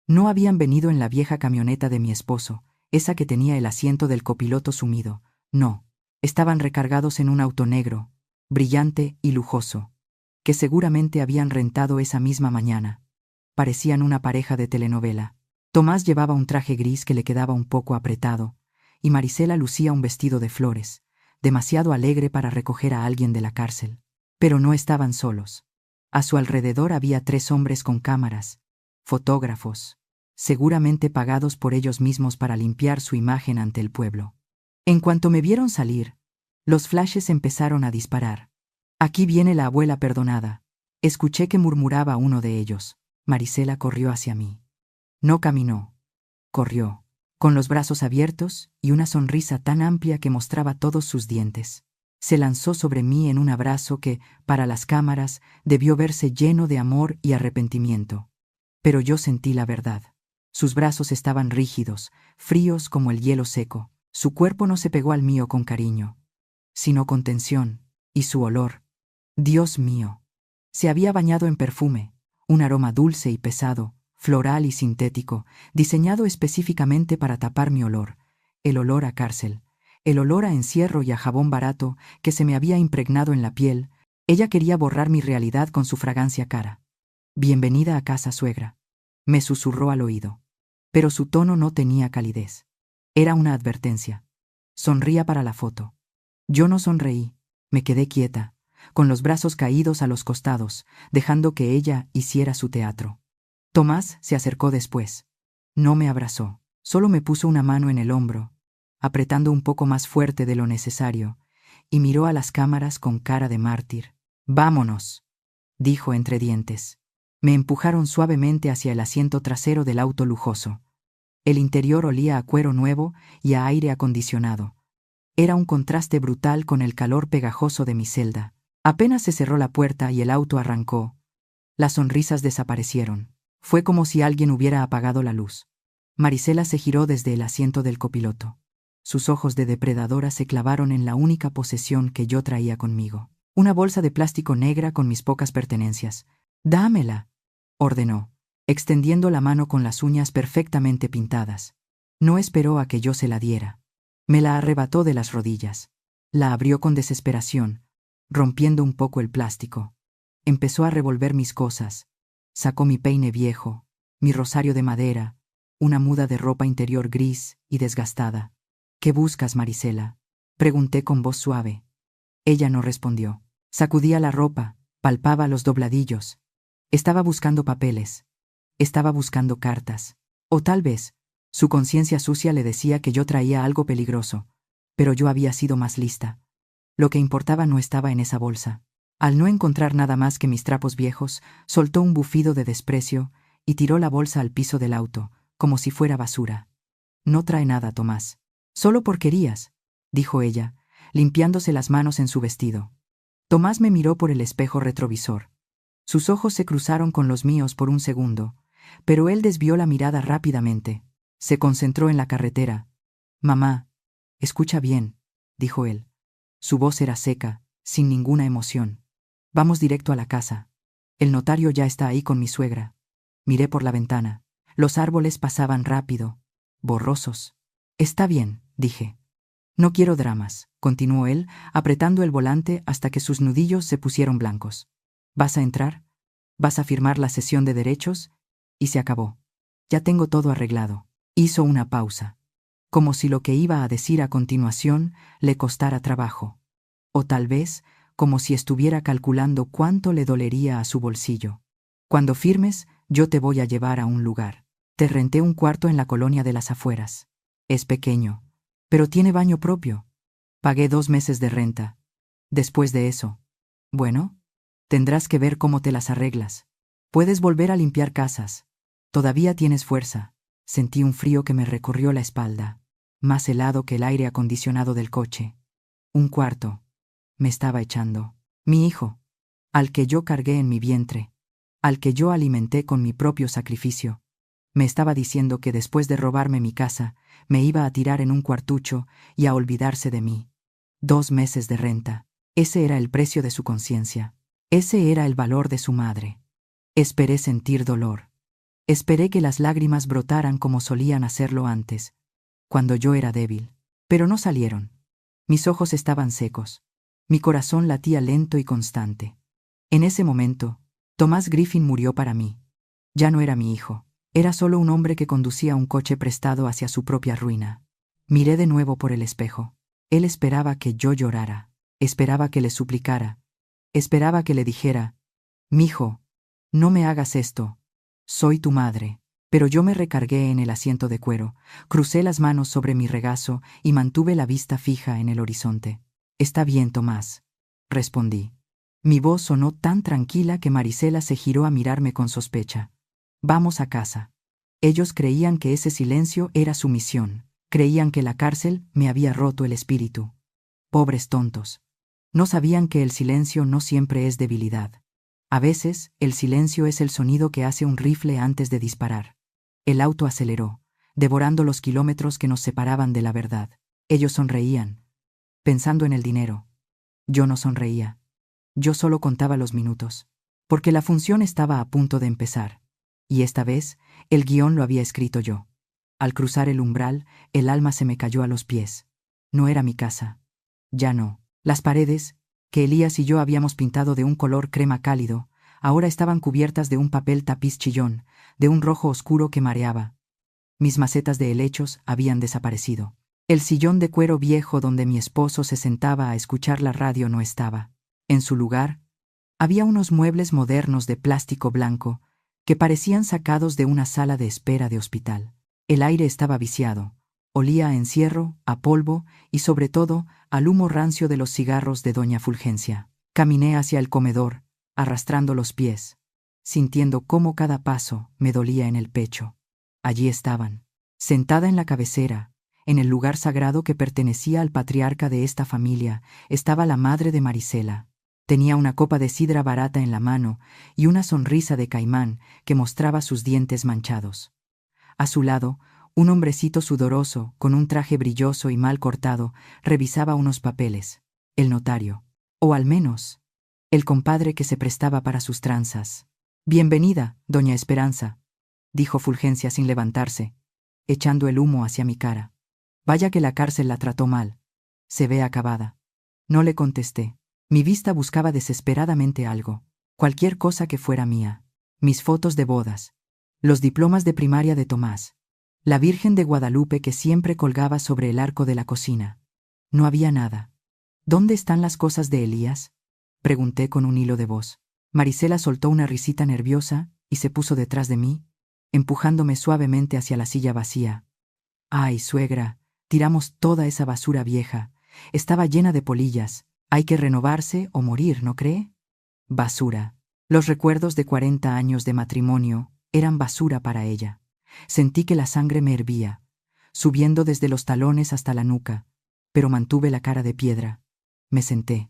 B: No habían venido en la vieja camioneta de mi esposo, esa que tenía el asiento del copiloto sumido. No, estaban recargados en un auto negro, brillante y lujoso, que seguramente habían rentado esa misma mañana. Parecían una pareja de telenovela. Tomás llevaba un traje gris que le quedaba un poco apretado, y Marisela lucía un vestido de flores, demasiado alegre para recoger a alguien de la cárcel. Pero no estaban solos. A su alrededor había 3 hombres con cámaras, fotógrafos, seguramente pagados por ellos mismos para limpiar su imagen ante el pueblo. En cuanto me vieron salir, los flashes empezaron a disparar. Aquí viene la abuela perdonada. Escuché que murmuraba uno de ellos. Marisela corrió hacia mí. No caminó. Corrió, con los brazos abiertos y una sonrisa tan amplia que mostraba todos sus dientes. Se lanzó sobre mí en un abrazo que, para las cámaras, debió verse lleno de amor y arrepentimiento. Pero yo sentí la verdad. Sus brazos estaban rígidos, fríos como el hielo seco. Su cuerpo no se pegó al mío con cariño, sino con tensión, y su olor. Dios mío. Se había bañado en perfume, un aroma dulce y pesado, floral y sintético, diseñado específicamente para tapar mi olor, el olor a cárcel, el olor a encierro y a jabón barato que se me había impregnado en la piel. Ella quería borrar mi realidad con su fragancia cara. Bienvenida a casa, suegra, me susurró al oído. Pero su tono no tenía calidez. Era una advertencia. Sonría para la foto. Yo no sonreí, me quedé quieta, con los brazos caídos a los costados, dejando que ella hiciera su teatro. Tomás se acercó después. No me abrazó, solo me puso una mano en el hombro, apretando un poco más fuerte de lo necesario, y miró a las cámaras con cara de mártir. «Vámonos», dijo entre dientes. Me empujaron suavemente hacia el asiento trasero del auto lujoso. El interior olía a cuero nuevo y a aire acondicionado. Era un contraste brutal con el calor pegajoso de mi celda. Apenas se cerró la puerta y el auto arrancó, las sonrisas desaparecieron. Fue como si alguien hubiera apagado la luz. Marisela se giró desde el asiento del copiloto. Sus ojos de depredadora se clavaron en la única posesión que yo traía conmigo. Una bolsa de plástico negra con mis pocas pertenencias. «Dámela», ordenó, extendiendo la mano con las uñas perfectamente pintadas. No esperó a que yo se la diera. Me la arrebató de las rodillas. La abrió con desesperación, rompiendo un poco el plástico. Empezó a revolver mis cosas. Sacó mi peine viejo, mi rosario de madera, una muda de ropa interior gris y desgastada. «¿Qué buscas, Marisela?», pregunté con voz suave. Ella no respondió. Sacudía la ropa, palpaba los dobladillos. Estaba buscando papeles. Estaba buscando cartas. O tal vez, su conciencia sucia le decía que yo traía algo peligroso, pero yo había sido más lista. Lo que importaba no estaba en esa bolsa. Al no encontrar nada más que mis trapos viejos, soltó un bufido de desprecio y tiró la bolsa al piso del auto, como si fuera basura. «No trae nada, Tomás. Solo porquerías», dijo ella, limpiándose las manos en su vestido. Tomás me miró por el espejo retrovisor. Sus ojos se cruzaron con los míos por un segundo, pero él desvió la mirada rápidamente. Se concentró en la carretera. «Mamá, escucha bien», dijo él. Su voz era seca, sin ninguna emoción. «Vamos directo a la casa. El notario ya está ahí con mi suegra». Miré por la ventana. Los árboles pasaban rápido, borrosos. «Está bien», dije. «No quiero dramas», continuó él, apretando el volante hasta que sus nudillos se pusieron blancos. «¿Vas a entrar? ¿Vas a firmar la cesión de derechos?» Y se acabó. «Ya tengo todo arreglado». Hizo una pausa, como si lo que iba a decir a continuación le costara trabajo. O tal vez, como si estuviera calculando cuánto le dolería a su bolsillo. «Cuando firmes, yo te voy a llevar a un lugar. Te renté un cuarto en la colonia de las afueras. Es pequeño, pero tiene baño propio. Pagué 2 meses de renta. Después de eso, bueno, tendrás que ver cómo te las arreglas. Puedes volver a limpiar casas. Todavía tienes fuerza». Sentí un frío que me recorrió la espalda, más helado que el aire acondicionado del coche. Un cuarto. Me estaba echando. Mi hijo, al que yo cargué en mi vientre, al que yo alimenté con mi propio sacrificio. Me estaba diciendo que después de robarme mi casa, me iba a tirar en un cuartucho y a olvidarse de mí. 2 meses de renta. Ese era el precio de su conciencia. Ese era el valor de su madre. Esperé sentir dolor. Esperé que las lágrimas brotaran como solían hacerlo antes, cuando yo era débil. Pero no salieron. Mis ojos estaban secos. Mi corazón latía lento y constante. En ese momento, Tomás Griffin murió para mí. Ya no era mi hijo. Era solo un hombre que conducía un coche prestado hacia su propia ruina. Miré de nuevo por el espejo. Él esperaba que yo llorara. Esperaba que le suplicara. Esperaba que le dijera: «Mijo, no me hagas esto. Soy tu madre». Pero yo me recargué en el asiento de cuero, crucé las manos sobre mi regazo y mantuve la vista fija en el horizonte. «Está bien, Tomás», respondí. Mi voz sonó tan tranquila que Marisela se giró a mirarme con sospecha. «Vamos a casa». Ellos creían que ese silencio era sumisión. Creían que la cárcel me había roto el espíritu. Pobres tontos. No sabían que el silencio no siempre es debilidad. A veces, el silencio es el sonido que hace un rifle antes de disparar. El auto aceleró, devorando los kilómetros que nos separaban de la verdad. Ellos sonreían, pensando en el dinero. Yo no sonreía. Yo solo contaba los minutos, porque la función estaba a punto de empezar. Y esta vez, el guión lo había escrito yo. Al cruzar el umbral, el alma se me cayó a los pies. No era mi casa. Ya no. Las paredes, que Elías y yo habíamos pintado de un color crema cálido, ahora estaban cubiertas de un papel tapiz chillón, de un rojo oscuro que mareaba. Mis macetas de helechos habían desaparecido. El sillón de cuero viejo donde mi esposo se sentaba a escuchar la radio no estaba. En su lugar, había unos muebles modernos de plástico blanco, que parecían sacados de una sala de espera de hospital. El aire estaba viciado, olía a encierro, a polvo y sobre todo al humo rancio de los cigarros de doña Fulgencia. Caminé hacia el comedor, arrastrando los pies, sintiendo cómo cada paso me dolía en el pecho. Allí estaban, sentada en la cabecera, en el lugar sagrado que pertenecía al patriarca de esta familia, estaba la madre de Marisela. Tenía una copa de sidra barata en la mano y una sonrisa de caimán que mostraba sus dientes manchados. A su lado, un hombrecito sudoroso, con un traje brilloso y mal cortado, revisaba unos papeles. El notario. O al menos, el compadre que se prestaba para sus tranzas. «Bienvenida, doña Esperanza», dijo Fulgencia sin levantarse, echando el humo hacia mi cara. «Vaya que la cárcel la trató mal. Se ve acabada». No le contesté. Mi vista buscaba desesperadamente algo, cualquier cosa que fuera mía. Mis fotos de bodas, los diplomas de primaria de Tomás, la Virgen de Guadalupe que siempre colgaba sobre el arco de la cocina. No había nada. «¿Dónde están las cosas de Elías?», pregunté con un hilo de voz. Marisela soltó una risita nerviosa y se puso detrás de mí, empujándome suavemente hacia la silla vacía. «Ay, suegra, tiramos toda esa basura vieja. Estaba llena de polillas. Hay que renovarse o morir, ¿no cree?». Basura. Los recuerdos de 40 años de matrimonio eran basura para ella. Sentí que la sangre me hervía, subiendo desde los talones hasta la nuca, pero mantuve la cara de piedra. Me senté.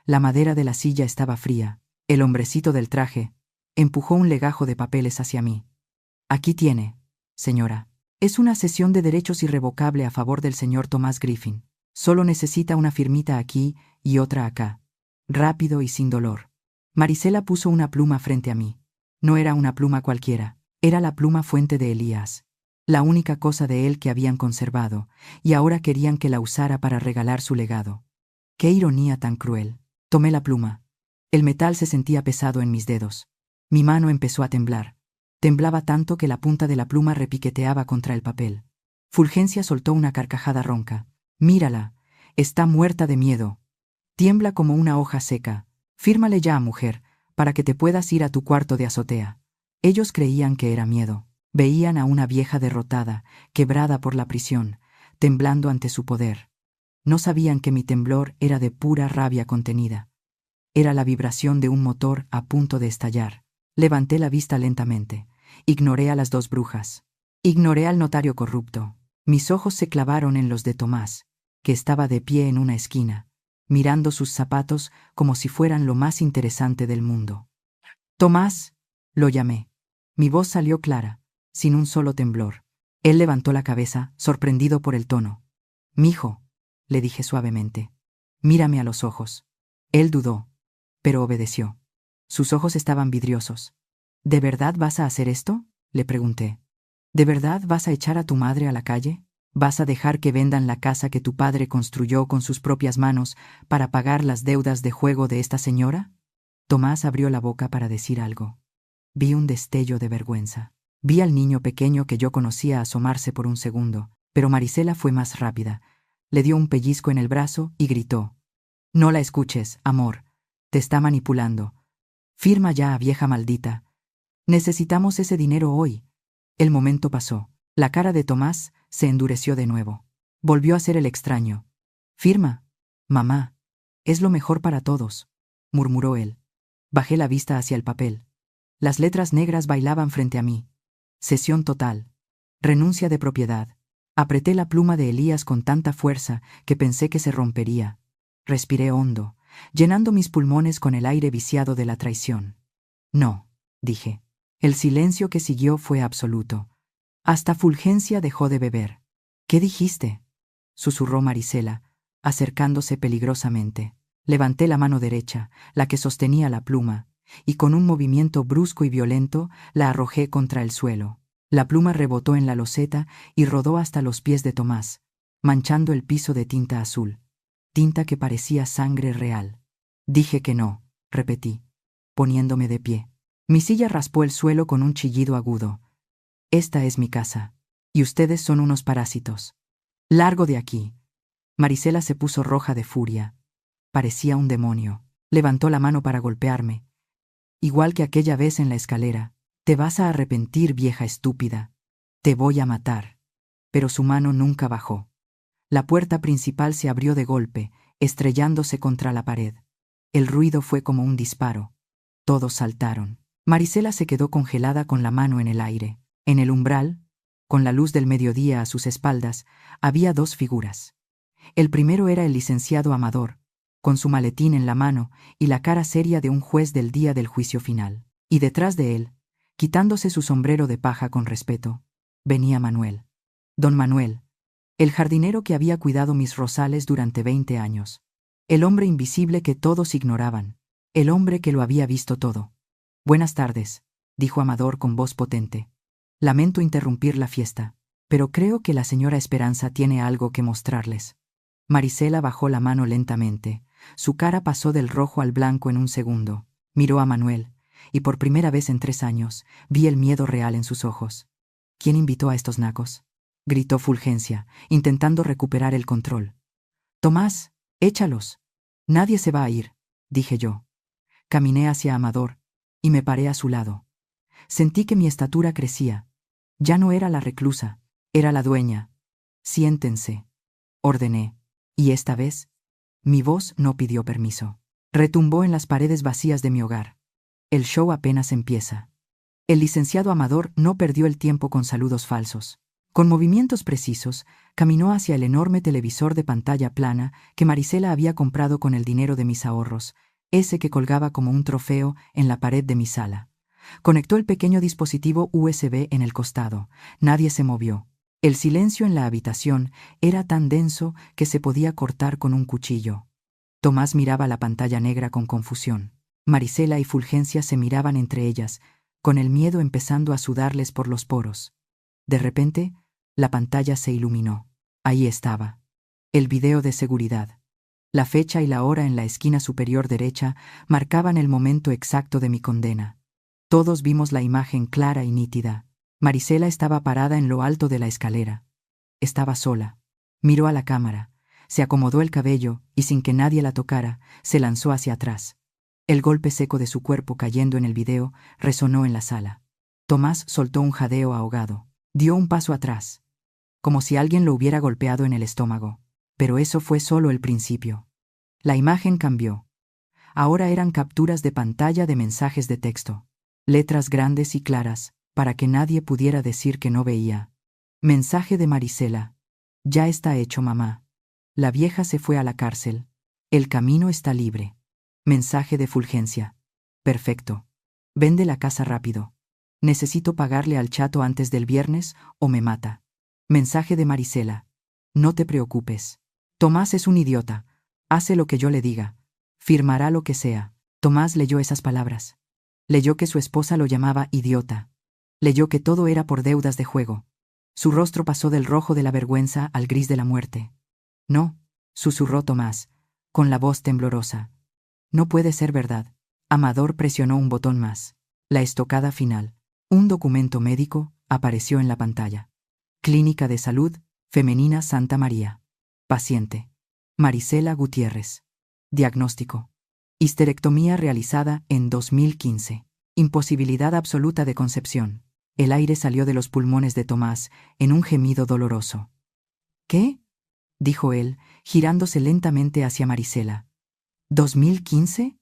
B: La madera de la silla estaba fría. El hombrecito del traje empujó un legajo de papeles hacia mí. «Aquí tiene, señora. Es una cesión de derechos irrevocable a favor del señor Tomás Griffin. Solo necesita una firmita aquí y otra acá. Rápido y sin dolor». Marisela puso una pluma frente a mí. No era una pluma cualquiera, era la pluma fuente de Elías, la única cosa de él que habían conservado, y ahora querían que la usara para regalar su legado. ¡Qué ironía tan cruel! Tomé la pluma. El metal se sentía pesado en mis dedos. Mi mano empezó a temblar. Temblaba tanto que la punta de la pluma repiqueteaba contra el papel. Fulgencia soltó una carcajada ronca. «Mírala, está muerta de miedo. Tiembla como una hoja seca. Fírmale ya, mujer, para que te puedas ir a tu cuarto de azotea». Ellos creían que era miedo. Veían a una vieja derrotada, quebrada por la prisión, temblando ante su poder. No sabían que mi temblor era de pura rabia contenida. Era la vibración de un motor a punto de estallar. Levanté la vista lentamente. Ignoré a las dos brujas. Ignoré al notario corrupto. Mis ojos se clavaron en los de Tomás, que estaba de pie en una esquina, mirando sus zapatos como si fueran lo más interesante del mundo. «Tomás», lo llamé. Mi voz salió clara, sin un solo temblor. Él levantó la cabeza, sorprendido por el tono. «Mijo», le dije suavemente, «mírame a los ojos». Él dudó, pero obedeció. Sus ojos estaban vidriosos. «¿De verdad vas a hacer esto?», le pregunté. «¿De verdad vas a echar a tu madre a la calle? ¿Vas a dejar que vendan la casa que tu padre construyó con sus propias manos para pagar las deudas de juego de esta señora?» Tomás abrió la boca para decir algo. Vi un destello de vergüenza. Vi al niño pequeño que yo conocía asomarse por un segundo, pero Marisela fue más rápida. Le dio un pellizco en el brazo y gritó: «No la escuches, amor. Te está manipulando. Firma ya, vieja maldita. Necesitamos ese dinero hoy». El momento pasó. La cara de Tomás se endureció de nuevo. Volvió a ser el extraño. «Firma, mamá. Es lo mejor para todos», murmuró él. Bajé la vista hacia el papel. Las letras negras bailaban frente a mí. Cesión total. Renuncia de propiedad. Apreté la pluma de Elías con tanta fuerza que pensé que se rompería. Respiré hondo, llenando mis pulmones con el aire viciado de la traición. «No», dije. El silencio que siguió fue absoluto. Hasta Fulgencia dejó de beber. «¿Qué dijiste?», susurró Marisela, acercándose peligrosamente. Levanté la mano derecha, la que sostenía la pluma, y con un movimiento brusco y violento la arrojé contra el suelo. La pluma rebotó en la loseta y rodó hasta los pies de Tomás, manchando el piso de tinta azul, tinta que parecía sangre real. «Dije que no», repetí, poniéndome de pie. Mi silla raspó el suelo con un chillido agudo. «Esta es mi casa, y ustedes son unos parásitos. Largo de aquí». Marisela se puso roja de furia. Parecía un demonio. Levantó la mano para golpearme. Igual que aquella vez en la escalera. Te vas a arrepentir, vieja estúpida. Te voy a matar. Pero su mano nunca bajó. La puerta principal se abrió de golpe, estrellándose contra la pared. El ruido fue como un disparo. Todos saltaron. Marisela se quedó congelada con la mano en el aire. En el umbral, con la luz del mediodía a sus espaldas, había dos figuras. El primero era el licenciado Amador, con su maletín en la mano y la cara seria de un juez del día del juicio final. Y detrás de él, quitándose su sombrero de paja con respeto, venía Manuel. Don Manuel, el jardinero que había cuidado mis rosales durante 20 años. El hombre invisible que todos ignoraban. El hombre que lo había visto todo. Buenas tardes, dijo Amador con voz potente. Lamento interrumpir la fiesta, pero creo que la señora Esperanza tiene algo que mostrarles. Marisela bajó la mano lentamente. Su cara pasó del rojo al blanco en un segundo. Miró a Manuel, y por primera vez en 3 años, vi el miedo real en sus ojos. ¿Quién invitó a estos nacos?, gritó Fulgencia, intentando recuperar el control. Tomás, échalos. Nadie se va a ir, dije yo. Caminé hacia Amador, y me paré a su lado. Sentí que mi estatura crecía. Ya no era la reclusa, era la dueña. Siéntense, ordené, y esta vez, mi voz no pidió permiso. Retumbó en las paredes vacías de mi hogar. El show apenas empieza. El licenciado Amador no perdió el tiempo con saludos falsos. Con movimientos precisos, caminó hacia el enorme televisor de pantalla plana que Marisela había comprado con el dinero de mis ahorros, ese que colgaba como un trofeo en la pared de mi sala. Conectó el pequeño dispositivo USB en el costado. Nadie se movió. El silencio en la habitación era tan denso que se podía cortar con un cuchillo. Tomás miraba la pantalla negra con confusión. Marisela y Fulgencia se miraban entre ellas, con el miedo empezando a sudarles por los poros. De repente, la pantalla se iluminó. Ahí estaba. El video de seguridad. La fecha y la hora en la esquina superior derecha marcaban el momento exacto de mi condena. Todos vimos la imagen clara y nítida. Marisela estaba parada en lo alto de la escalera. Estaba sola. Miró a la cámara, se acomodó el cabello y sin que nadie la tocara, se lanzó hacia atrás. El golpe seco de su cuerpo cayendo en el video resonó en la sala. Tomás soltó un jadeo ahogado. Dio un paso atrás, como si alguien lo hubiera golpeado en el estómago. Pero eso fue solo el principio. La imagen cambió. Ahora eran capturas de pantalla de mensajes de texto. Letras grandes y claras, para que nadie pudiera decir que no veía. Mensaje de Marisela. Ya está hecho, mamá. La vieja se fue a la cárcel. El camino está libre. Mensaje de Fulgencia. Perfecto. Vende la casa rápido. Necesito pagarle al chato antes del viernes o me mata. Mensaje de Marisela. No te preocupes. Tomás es un idiota. Hace lo que yo le diga. Firmará lo que sea. Tomás leyó esas palabras. Leyó que su esposa lo llamaba idiota. Leyó que todo era por deudas de juego. Su rostro pasó del rojo de la vergüenza al gris de la muerte. No, susurró Tomás, con la voz temblorosa. No puede ser verdad. Amador presionó un botón más. La estocada final. Un documento médico apareció en la pantalla. Clínica de Salud Femenina Santa María. Paciente. Marisela Gutiérrez. Diagnóstico. Histerectomía realizada en 2015. Imposibilidad absoluta de concepción. El aire salió de los pulmones de Tomás en un gemido doloroso. ¿Qué?, dijo él, girándose lentamente hacia Marisela. ¿2015?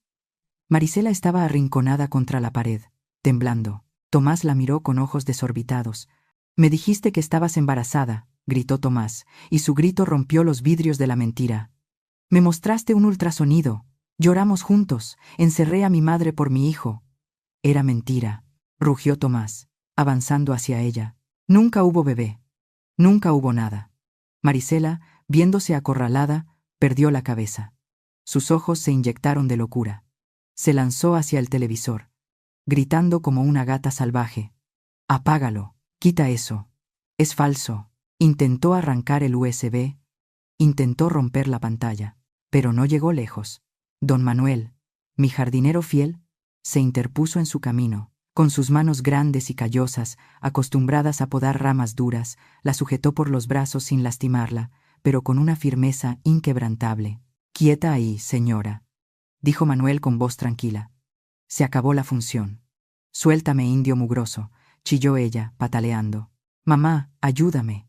B: Marisela estaba arrinconada contra la pared, temblando. Tomás la miró con ojos desorbitados. Me dijiste que estabas embarazada, gritó Tomás, y su grito rompió los vidrios de la mentira. Me mostraste un ultrasonido. Lloramos juntos. Encerré a mi madre por mi hijo. Era mentira, rugió Tomás, avanzando hacia ella. Nunca hubo bebé. Nunca hubo nada. Marisela, viéndose acorralada, perdió la cabeza. Sus ojos se inyectaron de locura. Se lanzó hacia el televisor, gritando como una gata salvaje. Apágalo, quita eso. Es falso. Intentó arrancar el USB, intentó romper la pantalla, pero no llegó lejos. Don Manuel, mi jardinero fiel, se interpuso en su camino. Con sus manos grandes y callosas, acostumbradas a podar ramas duras, la sujetó por los brazos sin lastimarla, pero con una firmeza inquebrantable. Quieta ahí, señora, dijo Manuel con voz tranquila. Se acabó la función. Suéltame, indio mugroso, chilló ella, pataleando. Mamá, ayúdame.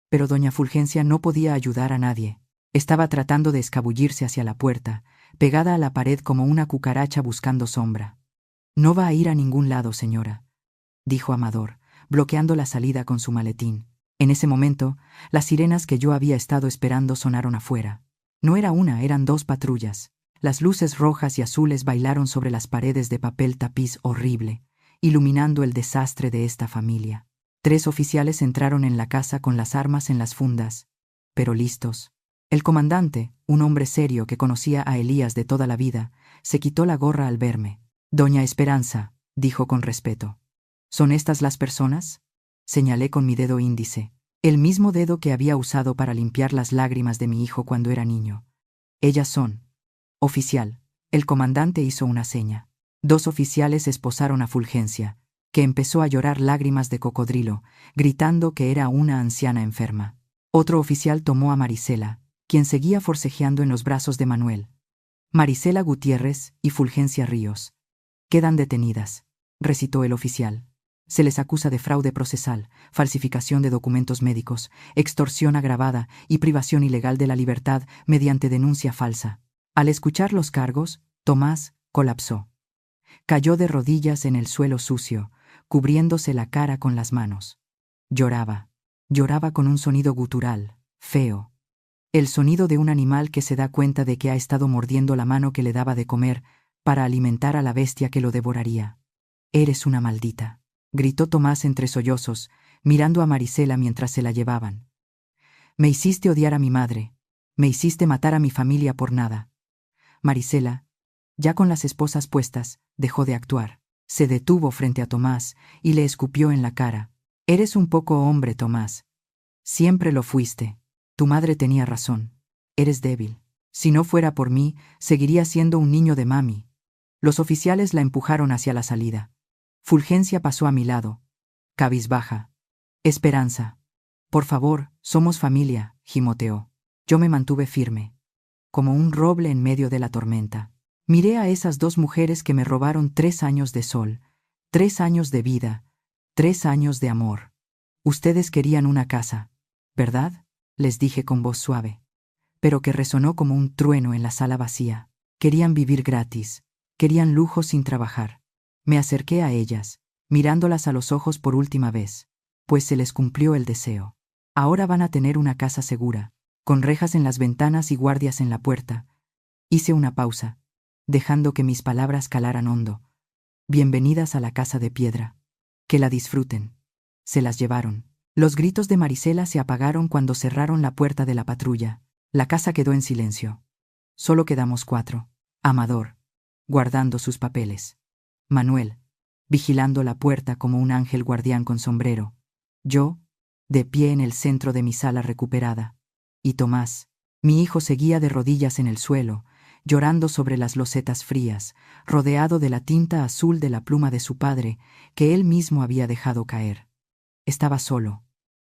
B: Pero doña Fulgencia no podía ayudar a nadie. Estaba tratando de escabullirse hacia la puerta, pegada a la pared como una cucaracha buscando sombra. No va a ir a ningún lado, señora, dijo Amador, bloqueando la salida con su maletín. En ese momento, las sirenas que yo había estado esperando sonaron afuera. No era una, eran 2 patrullas. Las luces rojas y azules bailaron sobre las paredes de papel tapiz horrible, iluminando el desastre de esta familia. 3 oficiales entraron en la casa con las armas en las fundas, pero listos. El comandante, un hombre serio que conocía a Elías de toda la vida, se quitó la gorra al verme. Doña Esperanza, dijo con respeto. ¿Son estas las personas? Señalé con mi dedo índice, el mismo dedo que había usado para limpiar las lágrimas de mi hijo cuando era niño. Ellas son. Oficial, el comandante hizo una seña. 2 oficiales esposaron a Fulgencia, que empezó a llorar lágrimas de cocodrilo, gritando que era una anciana enferma. Otro oficial tomó a Marisela, quien seguía forcejeando en los brazos de Manuel. Marisela Gutiérrez y Fulgencia Ríos. Quedan detenidas, recitó el oficial. Se les acusa de fraude procesal, falsificación de documentos médicos, extorsión agravada y privación ilegal de la libertad mediante denuncia falsa. Al escuchar los cargos, Tomás colapsó. Cayó de rodillas en el suelo sucio, cubriéndose la cara con las manos. Lloraba. Lloraba con un sonido gutural, feo. El sonido de un animal que se da cuenta de que ha estado mordiendo la mano que le daba de comer para alimentar a la bestia que lo devoraría. «Eres una maldita», gritó Tomás entre sollozos, mirando a Marisela mientras se la llevaban. «Me hiciste odiar a mi madre. Me hiciste matar a mi familia por nada». Marisela, ya con las esposas puestas, dejó de actuar. Se detuvo frente a Tomás y le escupió en la cara. «Eres un poco hombre, Tomás. Siempre lo fuiste. Tu madre tenía razón. Eres débil. Si no fuera por mí, seguiría siendo un niño de mami». Los oficiales la empujaron hacia la salida. Fulgencia pasó a mi lado, cabizbaja. «Esperanza. Por favor, somos familia», gimoteó. Yo me mantuve firme, como un roble en medio de la tormenta. Miré a esas 2 mujeres que me robaron 3 años de sol, 3 años de vida, 3 años de amor. «Ustedes querían una casa, ¿verdad?», les dije con voz suave, pero que resonó como un trueno en la sala vacía. Querían vivir gratis, querían lujo sin trabajar. Me acerqué a ellas, mirándolas a los ojos por última vez, pues se les cumplió el deseo. Ahora van a tener una casa segura, con rejas en las ventanas y guardias en la puerta. Hice una pausa, dejando que mis palabras calaran hondo. Bienvenidas a la casa de piedra. Que la disfruten. Se las llevaron. Los gritos de Marisela se apagaron cuando cerraron la puerta de la patrulla. La casa quedó en silencio. Solo quedamos 4. Amador, guardando sus papeles. Manuel, vigilando la puerta como un ángel guardián con sombrero. Yo, de pie en el centro de mi sala recuperada. Y Tomás, mi hijo, seguía de rodillas en el suelo, llorando sobre las losetas frías, rodeado de la tinta azul de la pluma de su padre, que él mismo había dejado caer. Estaba solo,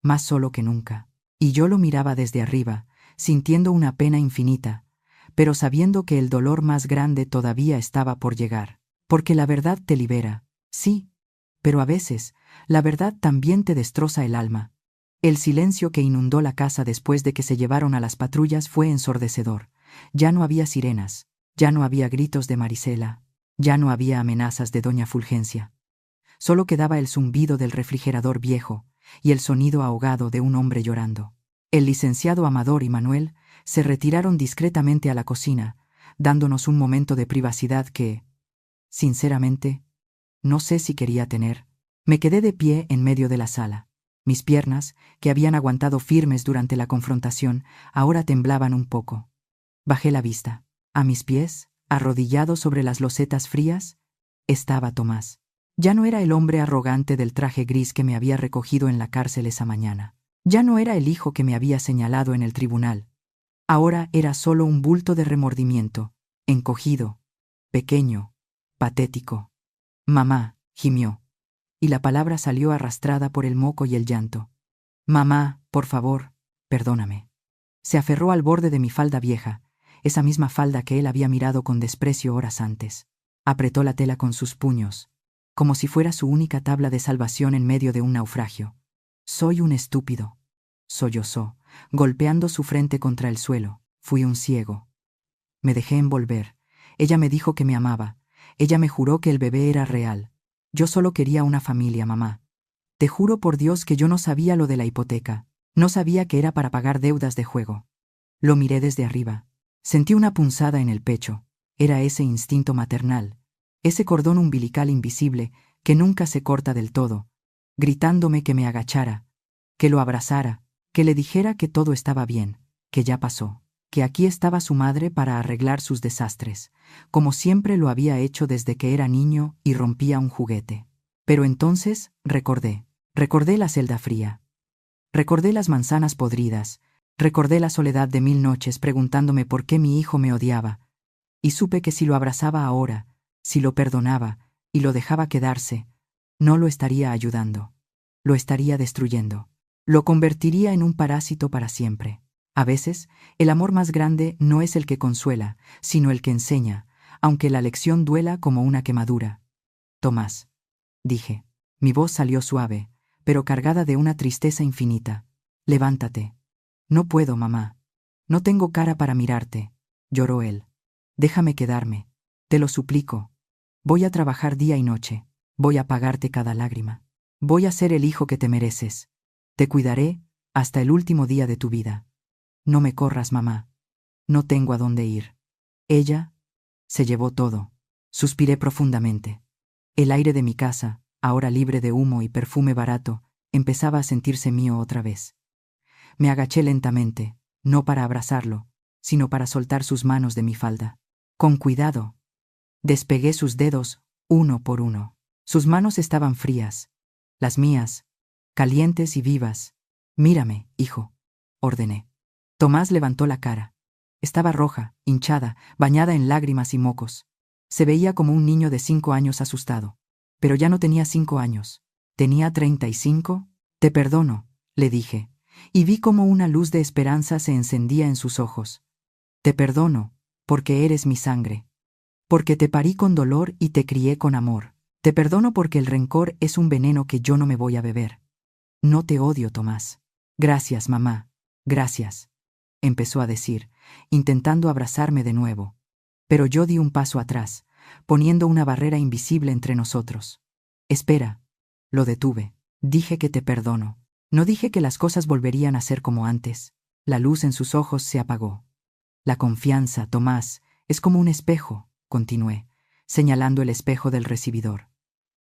B: más solo que nunca, y yo lo miraba desde arriba, sintiendo una pena infinita, pero sabiendo que el dolor más grande todavía estaba por llegar. Porque la verdad te libera, sí, pero a veces, la verdad también te destroza el alma. El silencio que inundó la casa después de que se llevaron a las patrullas fue ensordecedor. Ya no había sirenas, ya no había gritos de Marisela, ya no había amenazas de doña Fulgencia. Solo quedaba el zumbido del refrigerador viejo y el sonido ahogado de un hombre llorando. El licenciado Amador y Manuel se retiraron discretamente a la cocina, dándonos un momento de privacidad que, sinceramente, no sé si quería tener. Me quedé de pie en medio de la sala. Mis piernas, que habían aguantado firmes durante la confrontación, ahora temblaban un poco. Bajé la vista. A mis pies, arrodillado sobre las losetas frías, estaba Tomás. Ya no era el hombre arrogante del traje gris que me había recogido en la cárcel esa mañana. Ya no era el hijo que me había señalado en el tribunal. Ahora era solo un bulto de remordimiento, encogido, pequeño, patético. «Mamá», gimió, y la palabra salió arrastrada por el moco y el llanto. «Mamá, por favor, perdóname». Se aferró al borde de mi falda vieja, esa misma falda que él había mirado con desprecio horas antes. Apretó la tela con sus puños, como si fuera su única tabla de salvación en medio de un naufragio. Soy un estúpido, sollozó, golpeando su frente contra el suelo. Fui un ciego. Me dejé envolver. Ella me dijo que me amaba. Ella me juró que el bebé era real. Yo solo quería una familia, mamá. Te juro por Dios que yo no sabía lo de la hipoteca. No sabía que era para pagar deudas de juego. Lo miré desde arriba. Sentí una punzada en el pecho. Era ese instinto maternal, ese cordón umbilical invisible que nunca se corta del todo, gritándome que me agachara, que lo abrazara, que le dijera que todo estaba bien, que ya pasó, que aquí estaba su madre para arreglar sus desastres, como siempre lo había hecho desde que era niño y rompía un juguete. Pero entonces recordé la celda fría, recordé las manzanas podridas, recordé la soledad de 1000 noches preguntándome por qué mi hijo me odiaba, y supe que si lo abrazaba ahora, si lo perdonaba y lo dejaba quedarse, no lo estaría ayudando, lo estaría destruyendo, lo convertiría en un parásito para siempre. A veces, el amor más grande no es el que consuela, sino el que enseña, aunque la lección duela como una quemadura. Tomás, dije. Mi voz salió suave, pero cargada de una tristeza infinita. Levántate. No puedo, mamá. No tengo cara para mirarte, lloró él. Déjame quedarme. Te lo suplico. Voy a trabajar día y noche. Voy a pagarte cada lágrima. Voy a ser el hijo que te mereces. Te cuidaré hasta el último día de tu vida. No me corras, mamá. No tengo a dónde ir. Ella se llevó todo. Suspiré profundamente. El aire de mi casa, ahora libre de humo y perfume barato, empezaba a sentirse mío otra vez. Me agaché lentamente, no para abrazarlo, sino para soltar sus manos de mi falda. Con cuidado. Despegué sus dedos, uno por uno. Sus manos estaban frías. Las mías, calientes y vivas. Mírame, hijo, ordené. Tomás levantó la cara. Estaba roja, hinchada, bañada en lágrimas y mocos. Se veía como un niño de 5 años asustado. Pero ya no tenía 5 años. ¿Tenía 35? Te perdono, le dije, y vi como una luz de esperanza se encendía en sus ojos. Te perdono, porque eres mi sangre. Porque te parí con dolor y te crié con amor. Te perdono porque el rencor es un veneno que yo no me voy a beber. No te odio, Tomás. Gracias, mamá. Gracias. Empezó a decir, intentando abrazarme de nuevo. Pero yo di un paso atrás, poniendo una barrera invisible entre nosotros. Espera. Lo detuve. Dije que te perdono. No dije que las cosas volverían a ser como antes. La luz en sus ojos se apagó. La confianza, Tomás, es como un espejo, continué, señalando el espejo del recibidor.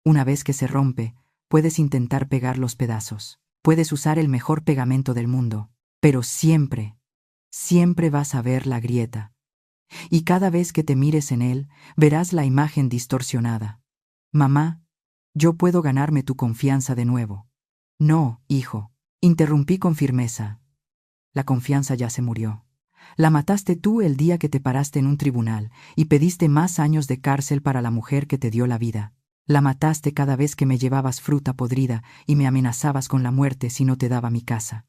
B: Una vez que se rompe, puedes intentar pegar los pedazos. Puedes usar el mejor pegamento del mundo, pero siempre vas a ver la grieta. Y cada vez que te mires en él, verás la imagen distorsionada. Mamá, yo puedo ganarme tu confianza de nuevo. No, hijo, interrumpí con firmeza. La confianza ya se murió. La mataste tú el día que te paraste en un tribunal y pediste más años de cárcel para la mujer que te dio la vida. La mataste cada vez que me llevabas fruta podrida y me amenazabas con la muerte si no te daba mi casa.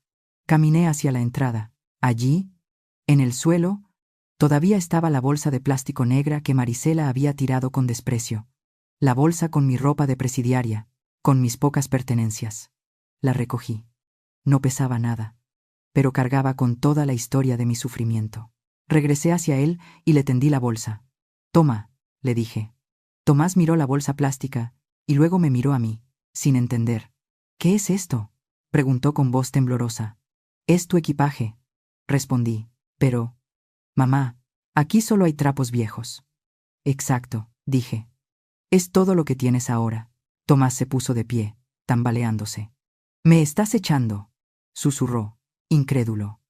B: Caminé hacia la entrada. Allí, en el suelo, todavía estaba la bolsa de plástico negra que Marisela había tirado con desprecio. La bolsa con mi ropa de presidiaria, con mis pocas pertenencias. La recogí. No pesaba nada, pero cargaba con toda la historia de mi sufrimiento. Regresé hacia él y le tendí la bolsa. Toma, le dije. Tomás miró la bolsa plástica y luego me miró a mí, sin entender. ¿Qué es esto?, preguntó con voz temblorosa. Es tu equipaje, respondí. Pero, mamá, aquí solo hay trapos viejos. Exacto, dije. Es todo lo que tienes ahora. Tomás se puso de pie, tambaleándose. Me estás echando, susurró, incrédulo.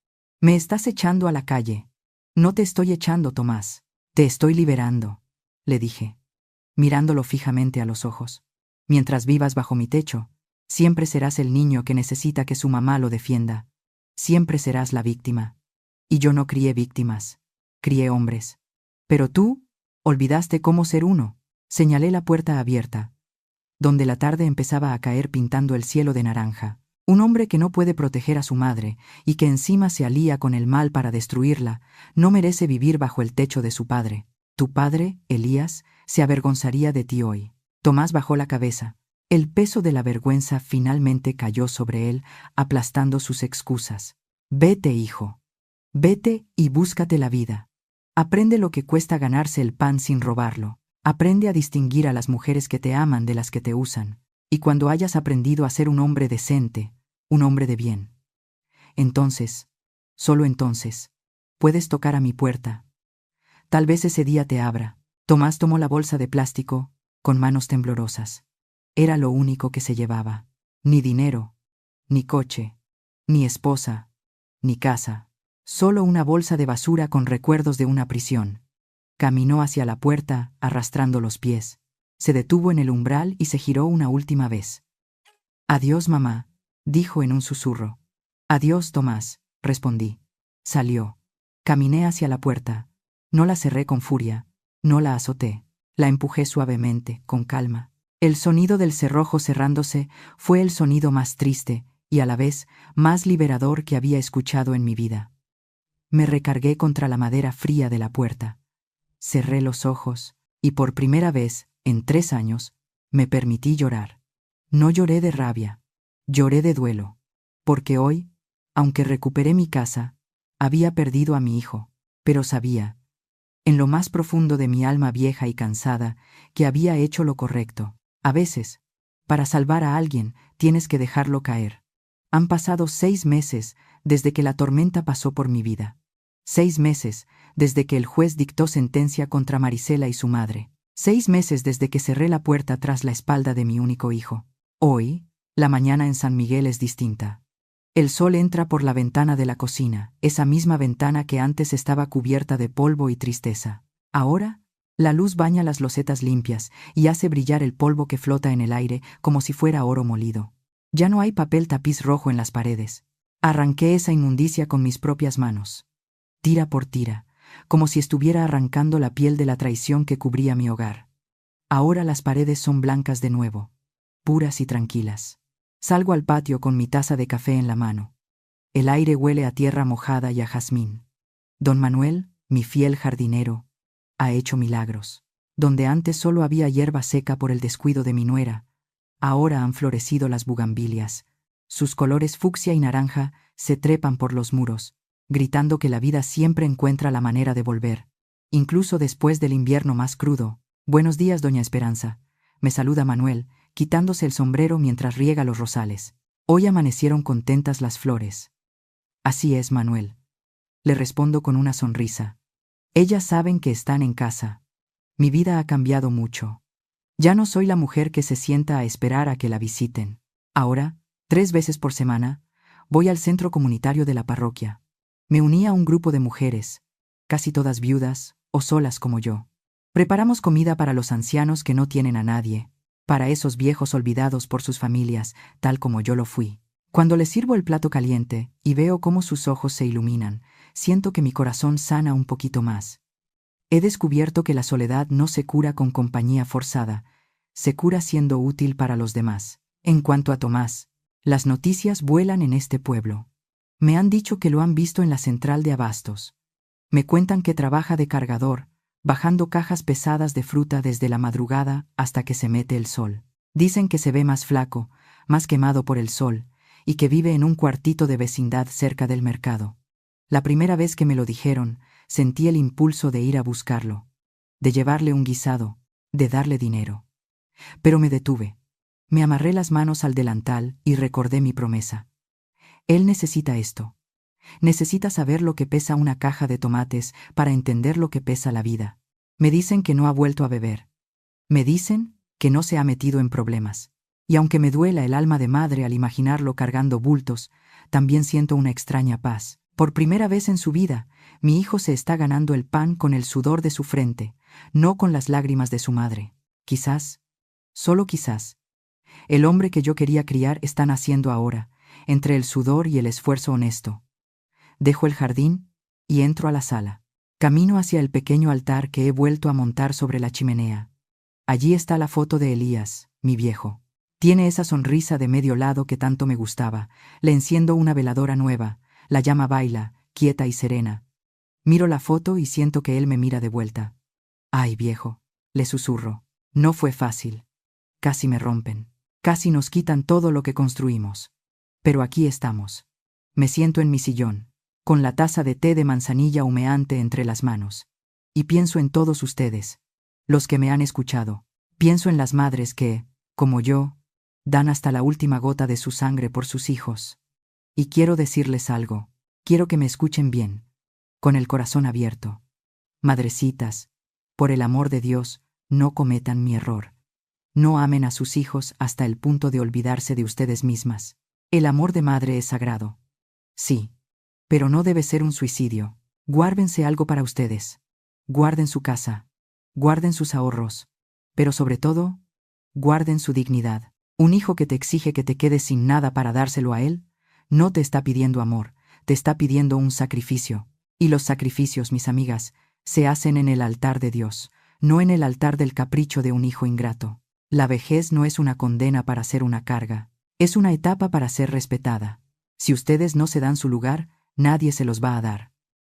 B: Me estás echando a la calle. No te estoy echando, Tomás. Te estoy liberando, le dije, mirándolo fijamente a los ojos. Mientras vivas bajo mi techo, siempre serás el niño que necesita que su mamá lo defienda. Siempre serás la víctima. Y yo no crié víctimas, crié hombres. Pero tú, olvidaste cómo ser uno. Señalé la puerta abierta, donde la tarde empezaba a caer pintando el cielo de naranja. Un hombre que no puede proteger a su madre y que encima se alía con el mal para destruirla, no merece vivir bajo el techo de su padre. Tu padre, Elías, se avergonzaría de ti hoy. Tomás bajó la cabeza. El peso de la vergüenza finalmente cayó sobre él, aplastando sus excusas. Vete, hijo. Vete y búscate la vida. Aprende lo que cuesta ganarse el pan sin robarlo. Aprende a distinguir a las mujeres que te aman de las que te usan. Y cuando hayas aprendido a ser un hombre decente, un hombre de bien, entonces, solo entonces, puedes tocar a mi puerta. Tal vez ese día te abra. Tomás tomó la bolsa de plástico, con manos temblorosas. Era lo único que se llevaba. Ni dinero, ni coche, ni esposa, ni casa. Solo una bolsa de basura con recuerdos de una prisión. Caminó hacia la puerta, arrastrando los pies. Se detuvo en el umbral y se giró una última vez. Adiós, mamá, dijo en un susurro. Adiós, Tomás, respondí. Salió. Caminé hacia la puerta. No la cerré con furia, no la azoté. La empujé suavemente, con calma. El sonido del cerrojo cerrándose fue el sonido más triste y a la vez más liberador que había escuchado en mi vida. Me recargué contra la madera fría de la puerta. Cerré los ojos y por primera vez, en 3 años, me permití llorar. No lloré de rabia, lloré de duelo, porque hoy, aunque recuperé mi casa, había perdido a mi hijo, pero sabía, en lo más profundo de mi alma vieja y cansada, que había hecho lo correcto. A veces, para salvar a alguien, tienes que dejarlo caer. Han pasado 6 meses desde que la tormenta pasó por mi vida. 6 meses desde que el juez dictó sentencia contra Marisela y su madre. 6 meses desde que cerré la puerta tras la espalda de mi único hijo. Hoy, la mañana en San Miguel es distinta. El sol entra por la ventana de la cocina, esa misma ventana que antes estaba cubierta de polvo y tristeza. Ahora, la luz baña las losetas limpias y hace brillar el polvo que flota en el aire como si fuera oro molido. Ya no hay papel tapiz rojo en las paredes. Arranqué esa inmundicia con mis propias manos. Tira por tira, como si estuviera arrancando la piel de la traición que cubría mi hogar. Ahora las paredes son blancas de nuevo, puras y tranquilas. Salgo al patio con mi taza de café en la mano. El aire huele a tierra mojada y a jazmín. Don Manuel, mi fiel jardinero, ha hecho milagros. Donde antes solo había hierba seca por el descuido de mi nuera, ahora han florecido las bugambilias. Sus colores fucsia y naranja se trepan por los muros, gritando que la vida siempre encuentra la manera de volver, incluso después del invierno más crudo. Buenos días, doña Esperanza, me saluda Manuel, quitándose el sombrero mientras riega los rosales. Hoy amanecieron contentas las flores. Así es, Manuel. Le respondo con una sonrisa. Ellas saben que están en casa. Mi vida ha cambiado mucho. Ya no soy la mujer que se sienta a esperar a que la visiten. Ahora, 3 veces por semana, voy al centro comunitario de la parroquia. Me uní a un grupo de mujeres, casi todas viudas o solas como yo. Preparamos comida para los ancianos que no tienen a nadie, para esos viejos olvidados por sus familias, tal como yo lo fui. Cuando les sirvo el plato caliente y veo cómo sus ojos se iluminan, siento que mi corazón sana un poquito más. He descubierto que la soledad no se cura con compañía forzada, se cura siendo útil para los demás. En cuanto a Tomás, las noticias vuelan en este pueblo. Me han dicho que lo han visto en la central de abastos. Me cuentan que trabaja de cargador, bajando cajas pesadas de fruta desde la madrugada hasta que se mete el sol. Dicen que se ve más flaco, más quemado por el sol, y que vive en un cuartito de vecindad cerca del mercado. La primera vez que me lo dijeron, sentí el impulso de ir a buscarlo, de llevarle un guisado, de darle dinero. Pero me detuve. Me amarré las manos al delantal y recordé mi promesa. Él necesita esto. Necesita saber lo que pesa una caja de tomates para entender lo que pesa la vida. Me dicen que no ha vuelto a beber. Me dicen que no se ha metido en problemas. Y aunque me duela el alma de madre al imaginarlo cargando bultos, también siento una extraña paz. Por primera vez en su vida, mi hijo se está ganando el pan con el sudor de su frente, no con las lágrimas de su madre. Quizás, solo quizás, el hombre que yo quería criar está naciendo ahora, entre el sudor y el esfuerzo honesto. Dejo el jardín y entro a la sala. Camino hacia el pequeño altar que he vuelto a montar sobre la chimenea. Allí está la foto de Elías, mi viejo. Tiene esa sonrisa de medio lado que tanto me gustaba. Le enciendo una veladora nueva. La llama baila, quieta y serena. Miro la foto y siento que él me mira de vuelta. «Ay, viejo», le susurro. «No fue fácil. casi me rompen, casi nos quitan todo lo que construimos. Pero aquí estamos. Me siento en mi sillón, con la taza de té de manzanilla humeante entre las manos, y pienso en todos ustedes, los que me han escuchado. Pienso en las madres que, como yo, dan hasta la última gota de su sangre por sus hijos. Y quiero decirles algo, quiero que me escuchen bien, con el corazón abierto. Madrecitas, por el amor de Dios, no cometan mi error. No amen a sus hijos hasta el punto de olvidarse de ustedes mismas. El amor de madre es sagrado. Sí, pero no debe ser un suicidio. Guárdense algo para ustedes. Guarden su casa. Guarden sus ahorros. Pero sobre todo, guarden su dignidad. Un hijo que te exige que te quedes sin nada para dárselo a él, no te está pidiendo amor, te está pidiendo un sacrificio. Y los sacrificios, mis amigas, se hacen en el altar de Dios, no en el altar del capricho de un hijo ingrato. La vejez no es una condena para ser una carga, es una etapa para ser respetada. Si ustedes no se dan su lugar, nadie se los va a dar.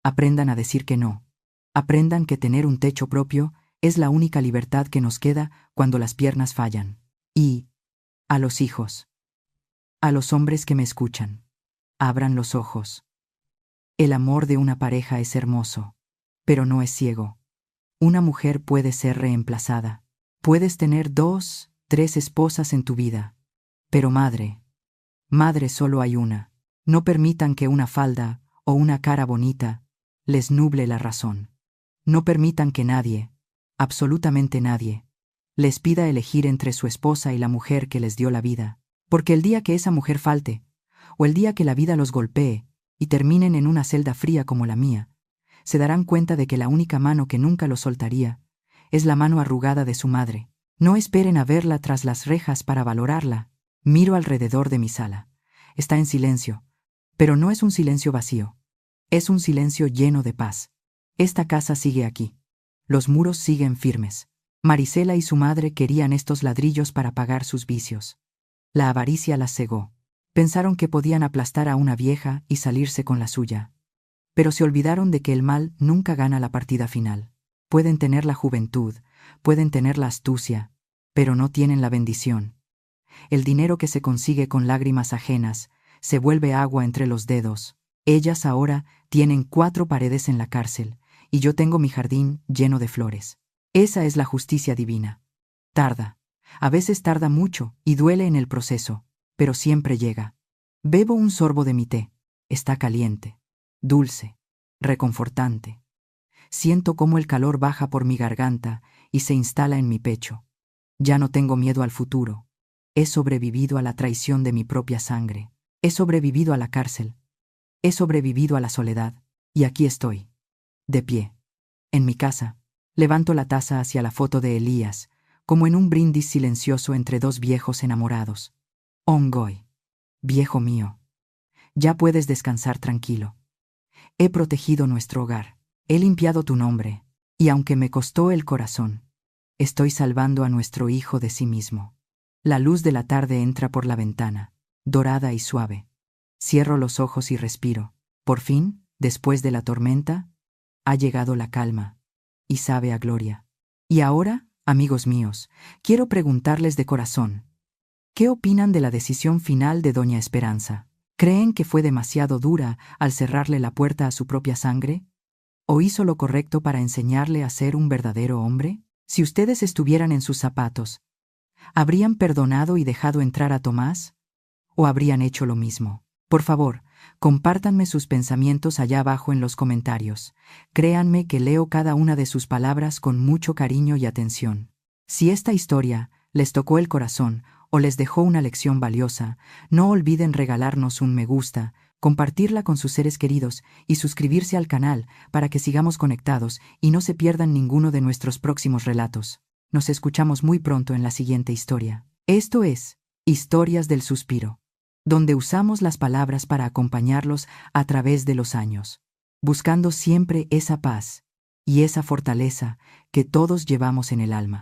B: Aprendan a decir que no. Aprendan que tener un techo propio es la única libertad que nos queda cuando las piernas fallan. Y, a los hijos, a los hombres que me escuchan, abran los ojos. El amor de una pareja es hermoso, pero no es ciego. Una mujer puede ser reemplazada. Puedes tener 2, 3 esposas en tu vida, pero madre solo hay una. No permitan que una falda o una cara bonita les nuble la razón. No permitan que nadie, absolutamente nadie, les pida elegir entre su esposa y la mujer que les dio la vida, porque el día que esa mujer falte, o el día que la vida los golpee y terminen en una celda fría como la mía, se darán cuenta de que la única mano que nunca los soltaría es la mano arrugada de su madre. No esperen a verla tras las rejas para valorarla. Miro alrededor de mi sala. Está en silencio, pero no es un silencio vacío. Es un silencio lleno de paz. Esta casa sigue aquí. Los muros siguen firmes. Marisela y su madre querían estos ladrillos para pagar sus vicios. La avaricia las cegó. Pensaron que podían aplastar a una vieja y salirse con la suya. Pero se olvidaron de que el mal nunca gana la partida final. Pueden tener la juventud, pueden tener la astucia, pero no tienen la bendición. El dinero que se consigue con lágrimas ajenas se vuelve agua entre los dedos. Ellas ahora tienen 4 paredes en la cárcel, y yo tengo mi jardín lleno de flores. Esa es la justicia divina. Tarda. A veces tarda mucho y duele en el proceso, pero siempre llega. Bebo un sorbo de mi té. Está caliente, dulce, reconfortante. Siento cómo el calor baja por mi garganta y se instala en mi pecho. Ya no tengo miedo al futuro. He sobrevivido a la traición de mi propia sangre. He sobrevivido a la cárcel. He sobrevivido a la soledad. Y aquí estoy, de pie, en mi casa. Levanto la taza hacia la foto de Elías, como en un brindis silencioso entre 2 viejos enamorados. Ongoy, viejo mío, ya puedes descansar tranquilo. He protegido nuestro hogar. He limpiado tu nombre, y aunque me costó el corazón, estoy salvando a nuestro hijo de sí mismo. La luz de la tarde entra por la ventana, dorada y suave. Cierro los ojos y respiro. Por fin, después de la tormenta, ha llegado la calma, y sabe a gloria. Y ahora, amigos míos, quiero preguntarles de corazón, ¿qué opinan de la decisión final de Doña Esperanza? ¿Creen que fue demasiado dura al cerrarle la puerta a su propia sangre? ¿O hizo lo correcto para enseñarle a ser un verdadero hombre? Si ustedes estuvieran en sus zapatos, ¿habrían perdonado y dejado entrar a Tomás? ¿O habrían hecho lo mismo? Por favor, compártanme sus pensamientos allá abajo en los comentarios. Créanme que leo cada una de sus palabras con mucho cariño y atención. Si esta historia les tocó el corazón o les dejó una lección valiosa, no olviden regalarnos un me gusta, compartirla con sus seres queridos y suscribirse al canal para que sigamos conectados y no se pierdan ninguno de nuestros próximos relatos. Nos escuchamos muy pronto en la siguiente historia. Esto es Historias del Suspiro, donde usamos las palabras para acompañarlos a través de los años, buscando siempre esa paz y esa fortaleza que todos llevamos en el alma.